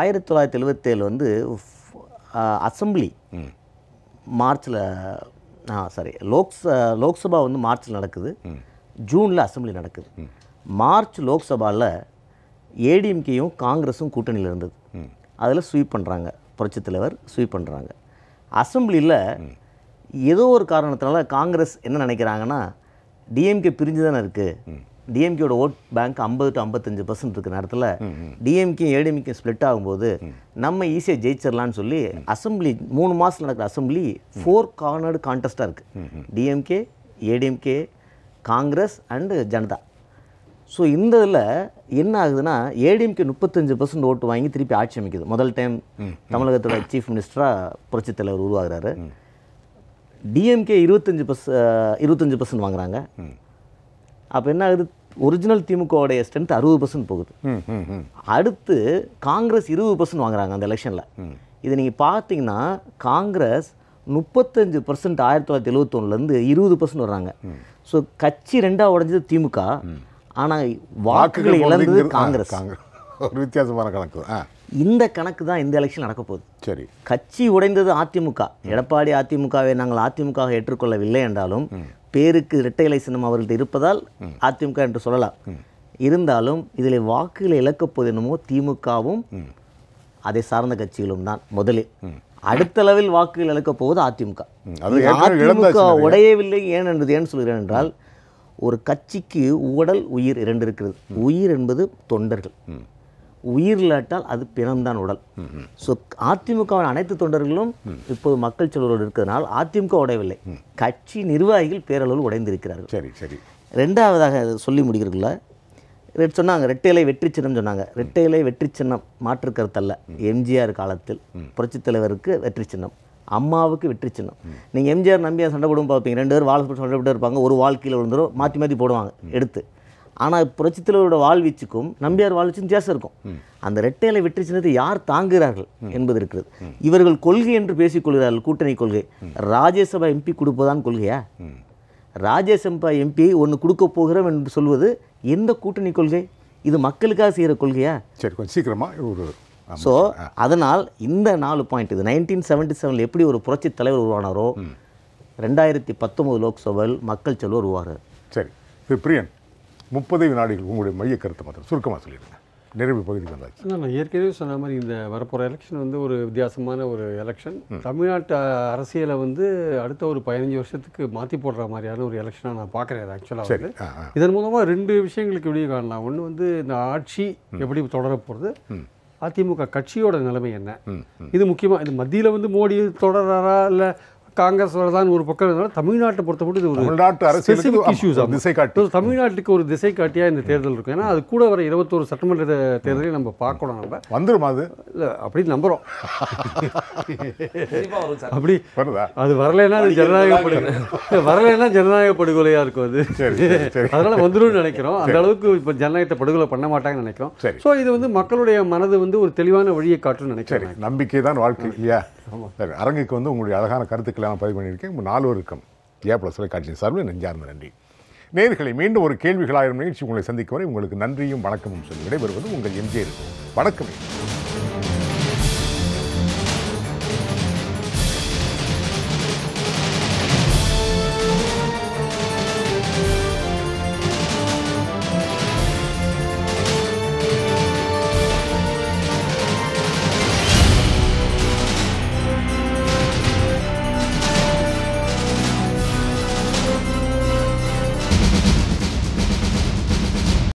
1977 வந்து அசம்பிளி மார்ச்சில் லோக்சபா வந்து மார்ச்சில் நடக்குது, ஜூனில் அசம்பிளி நடக்குது. மார்ச் லோக்சபாவில் ஏடிஎம்கேயும் காங்கிரஸும் கூட்டணியில் இருந்தது. அதில் ஸ்வீப் பண்ணுறாங்க, புரட்சித் தலைவர் ஸ்வீப் பண்ணுறாங்க. அசம்பிளியில் ஏதோ ஒரு காரணத்தினால காங்கிரஸ் என்ன நினைக்கிறாங்கன்னா, டிஎம்கே பிரிஞ்சு தானே இருக்குது, டிஎம்கேயோட ஓட் பேங்க் 50 to 55% இருக்கிற நேரத்தில் டிஎம்கே ஏடிஎம்கே ஸ்ப்ளிட் ஆகும்போது நம்ம ஈஸியாக ஜெயிச்சிடலான்னு சொல்லி அசம்பிளி 3 மாதத்தில் நடக்கிற அசம்பிளி 4 கார்னர்டு கான்டெஸ்ட்டாக இருக்குது. DMK, ADMK, Congress and Janata. So இந்த இதில் என்ன ஆகுதுன்னா, ஏடிஎம்கே 35% ஓட்டு வாங்கி திருப்பி ஆட்சி அமைக்குது. முதல் டைம் தமிழகத்தோட சீஃப் மினிஸ்டராக புரட்சித் தலைவர் உருவாகிறாரு. டிஎம்கே 25% வாங்குறாங்க. அப்போ என்ன ஆகுது, ஒரிஜினல் திமுகவுடைய ஸ்ட்ரென்த் 60% போகுது. அடுத்து காங்கிரஸ் 20% வாங்குறாங்க அந்த எலெக்ஷனில். இதை நீங்கள் பார்த்தீங்கன்னா காங்கிரஸ் 35% 1971 20% வர்றாங்க. ஸோ கட்சி 2ஆக உடைஞ்சது திமுக, ஆனால் வாக்குகளை இழந்தது காங்கிரஸ். ஒரு வித்தியாசமான கணக்கு. இந்த கணக்கு தான் இந்த எலெக்ஷன் நடக்க போகுது. சரி, கட்சி உடைந்தது அதிமுக. எடப்பாடி அதிமுகவை நாங்கள் அதிமுக ஏற்றுக்கொள்ளவில்லை என்றாலும் பேருக்கு இரட்டை இலை சின்னம் அவர்கள்ட்ட இருப்பதால் அதிமுக என்று சொல்லலாம். இருந்தாலும் இதில் வாக்குகளை இழக்கப் போது என்னமோ திமுகவும் அதை சார்ந்த கட்சிகளும் தான் முதலில். அடுத்த அளவில் வாக்குகள் இழக்கப் போவது அதிமுக. அதிமுக உடையவில்லை. ஏன் சொல்கிறேன் என்றால், ஒரு கட்சிக்கு உடல் உயிர் 2 இருக்கிறது. உயிர் என்பது தொண்டர்கள், உயிர் இல்லாட்டால் அது பிணம்தான் உடல். ஸோ அதிமுகவின் அனைத்து தொண்டர்களும் இப்போது மக்கள் செல்வரோடு இருக்கிறதுனால் அதிமுக உடையவில்லை, கட்சி நிர்வாகிகள் பேரளவில் உடைந்திருக்கிறார்கள். சரி சரி. ரெண்டாவதாக சொல்லி முடிக்கிறதுக்குள்ள சொன்னாங்க ரெட்டை இலை வெற்றி சின்னம் சொன்னாங்க. ரெட்டை இலை வெற்றி சின்னம் மாற்று கருத்தல்ல. எம்ஜிஆர் காலத்தில் புரட்சித் தலைவருக்கு வெற்றி சின்னம், அம்மாவுக்கு வெற்றி சின்னம். நீங்கள் எம்ஜிஆர் நம்பியார் சண்டை போடும் பார்ப்பீங்க, 2 பேர் வாழை சண்டை போட்டு இருப்பாங்க, ஒரு வால் கீழே விழுந்துடும், மாற்றி மாற்றி போடுவாங்க எடுத்து. ஆனால் புரட்சித் தலைவரோட வாழ்வீச்சுக்கும் நம்பியார் வாழ்வீச்சுக்கும் வித்தியாசம் இருக்கும். அந்த ரெட்டை இலை வெற்றி சின்னத்தை யார் தாங்குகிறார்கள் என்பது இருக்கிறது. இவர்கள் கொள்கை என்று பேசிக் கொள்கிறார்கள், கூட்டணி கொள்கை. ராஜ்யசபா எம்பி கொடுப்பதான் கொள்கையா? ராஜ்யசபா எம்பி ஒன்று கொடுக்க போகிறோம் என்று சொல்வது எந்த கூட்டணி கொள்கை? இது மக்களுக்காக செய்கிற கொள்கையா? சரி, கொஞ்சம் சீக்கிரமாக ஒரு. ஸோ அதனால் இந்த 4 பாயிண்ட், இது 1977 எப்படி ஒரு புரட்சி தலைவர் உருவானாரோ 2019 லோக்சபாவில் மக்கள் செல்வர் உருவாகிறார். சரி, திரு பிரியன், 30 வினாடிகள் உங்களுடைய மைய கருத்தை மாத்திரம் சுருக்கமாக சொல்லிடுங்க. நிறைவு பகுதிக்கு வந்தாச்சு. நான் ஏற்கனவே சொன்ன மாதிரி இந்த வரப்போகிற எலெக்ஷன் வந்து ஒரு வித்தியாசமான ஒரு எலெக்ஷன். தமிழ்நாட்டு அரசியலை வந்து அடுத்த ஒரு 15 வருஷத்துக்கு மாற்றி போடுற மாதிரியான ஒரு எலெக்ஷனாக நான் பார்க்குறேன். ஆக்சுவலாக வந்து இதன் மூலமாக 2 விஷயங்களுக்கு விடிய காணலாம். ஒன்று வந்து இந்த ஆட்சி எப்படி தொடர போகிறது, அதிமுக கட்சியோட நிலைமை என்ன, இது முக்கியமாக. இது மத்தியில் வந்து மோடி தொடர்றாரா இல்லை காங்கிரஸ் வரதான் ஒரு பக்கம் இருந்தாலும் தமிழ்நாட்டை பொறுத்தமட்டும் இது ஒரு தமிழ்நாட்டு அரசியல் இஷ்யூஸ் திசை காட்டி, தமிழ்நாட்டுக்கு ஒரு திசை காட்டியாக இந்த தேர்தல் இருக்கும். ஏன்னா அது கூட வர 21 சட்டமன்ற தேர்தலையும் நம்ம பார்க்கணும். நம்ம வந்துடும் அது இல்லை அப்படின்னு நம்புகிறோம். அப்படி வருதா? அது வரலைன்னா அது ஜனநாயக படுகொலை, வரலைன்னா ஜனநாயக படுகொலையாக இருக்கும் அது. அதனால வந்துடும் நினைக்கிறோம். அந்த அளவுக்கு இப்போ ஜனநாயகத்தை படுகொலை பண்ண மாட்டாங்கன்னு நினைக்கிறோம். ஸோ இது வந்து மக்களுடைய மனது வந்து ஒரு தெளிவான வழியை காட்டுன்னு நினைக்கிறேன். நம்பிக்கை தான் வாழ்க்கை இல்லையா? சரி, அரங்குக்கு வந்து உங்களுடைய அழகான கருத்துக்களை நான் பதிவு பண்ணியிருக்கேன். 4 இருக்கும் ஏப்ளஸ் தொலைக்காட்சியின் சார்பில் நெஞ்சார்ந்த நன்றி. நேயர்களை, மீண்டும் ஒரு கேள்விகளாயிரம் நிகழ்ச்சி உங்களை சந்திக்கும் வரை உங்களுக்கு நன்றியும் வணக்கமும் சொல்லி விடைபெறுவது உங்கள் எம்ஜே. வணக்கம்.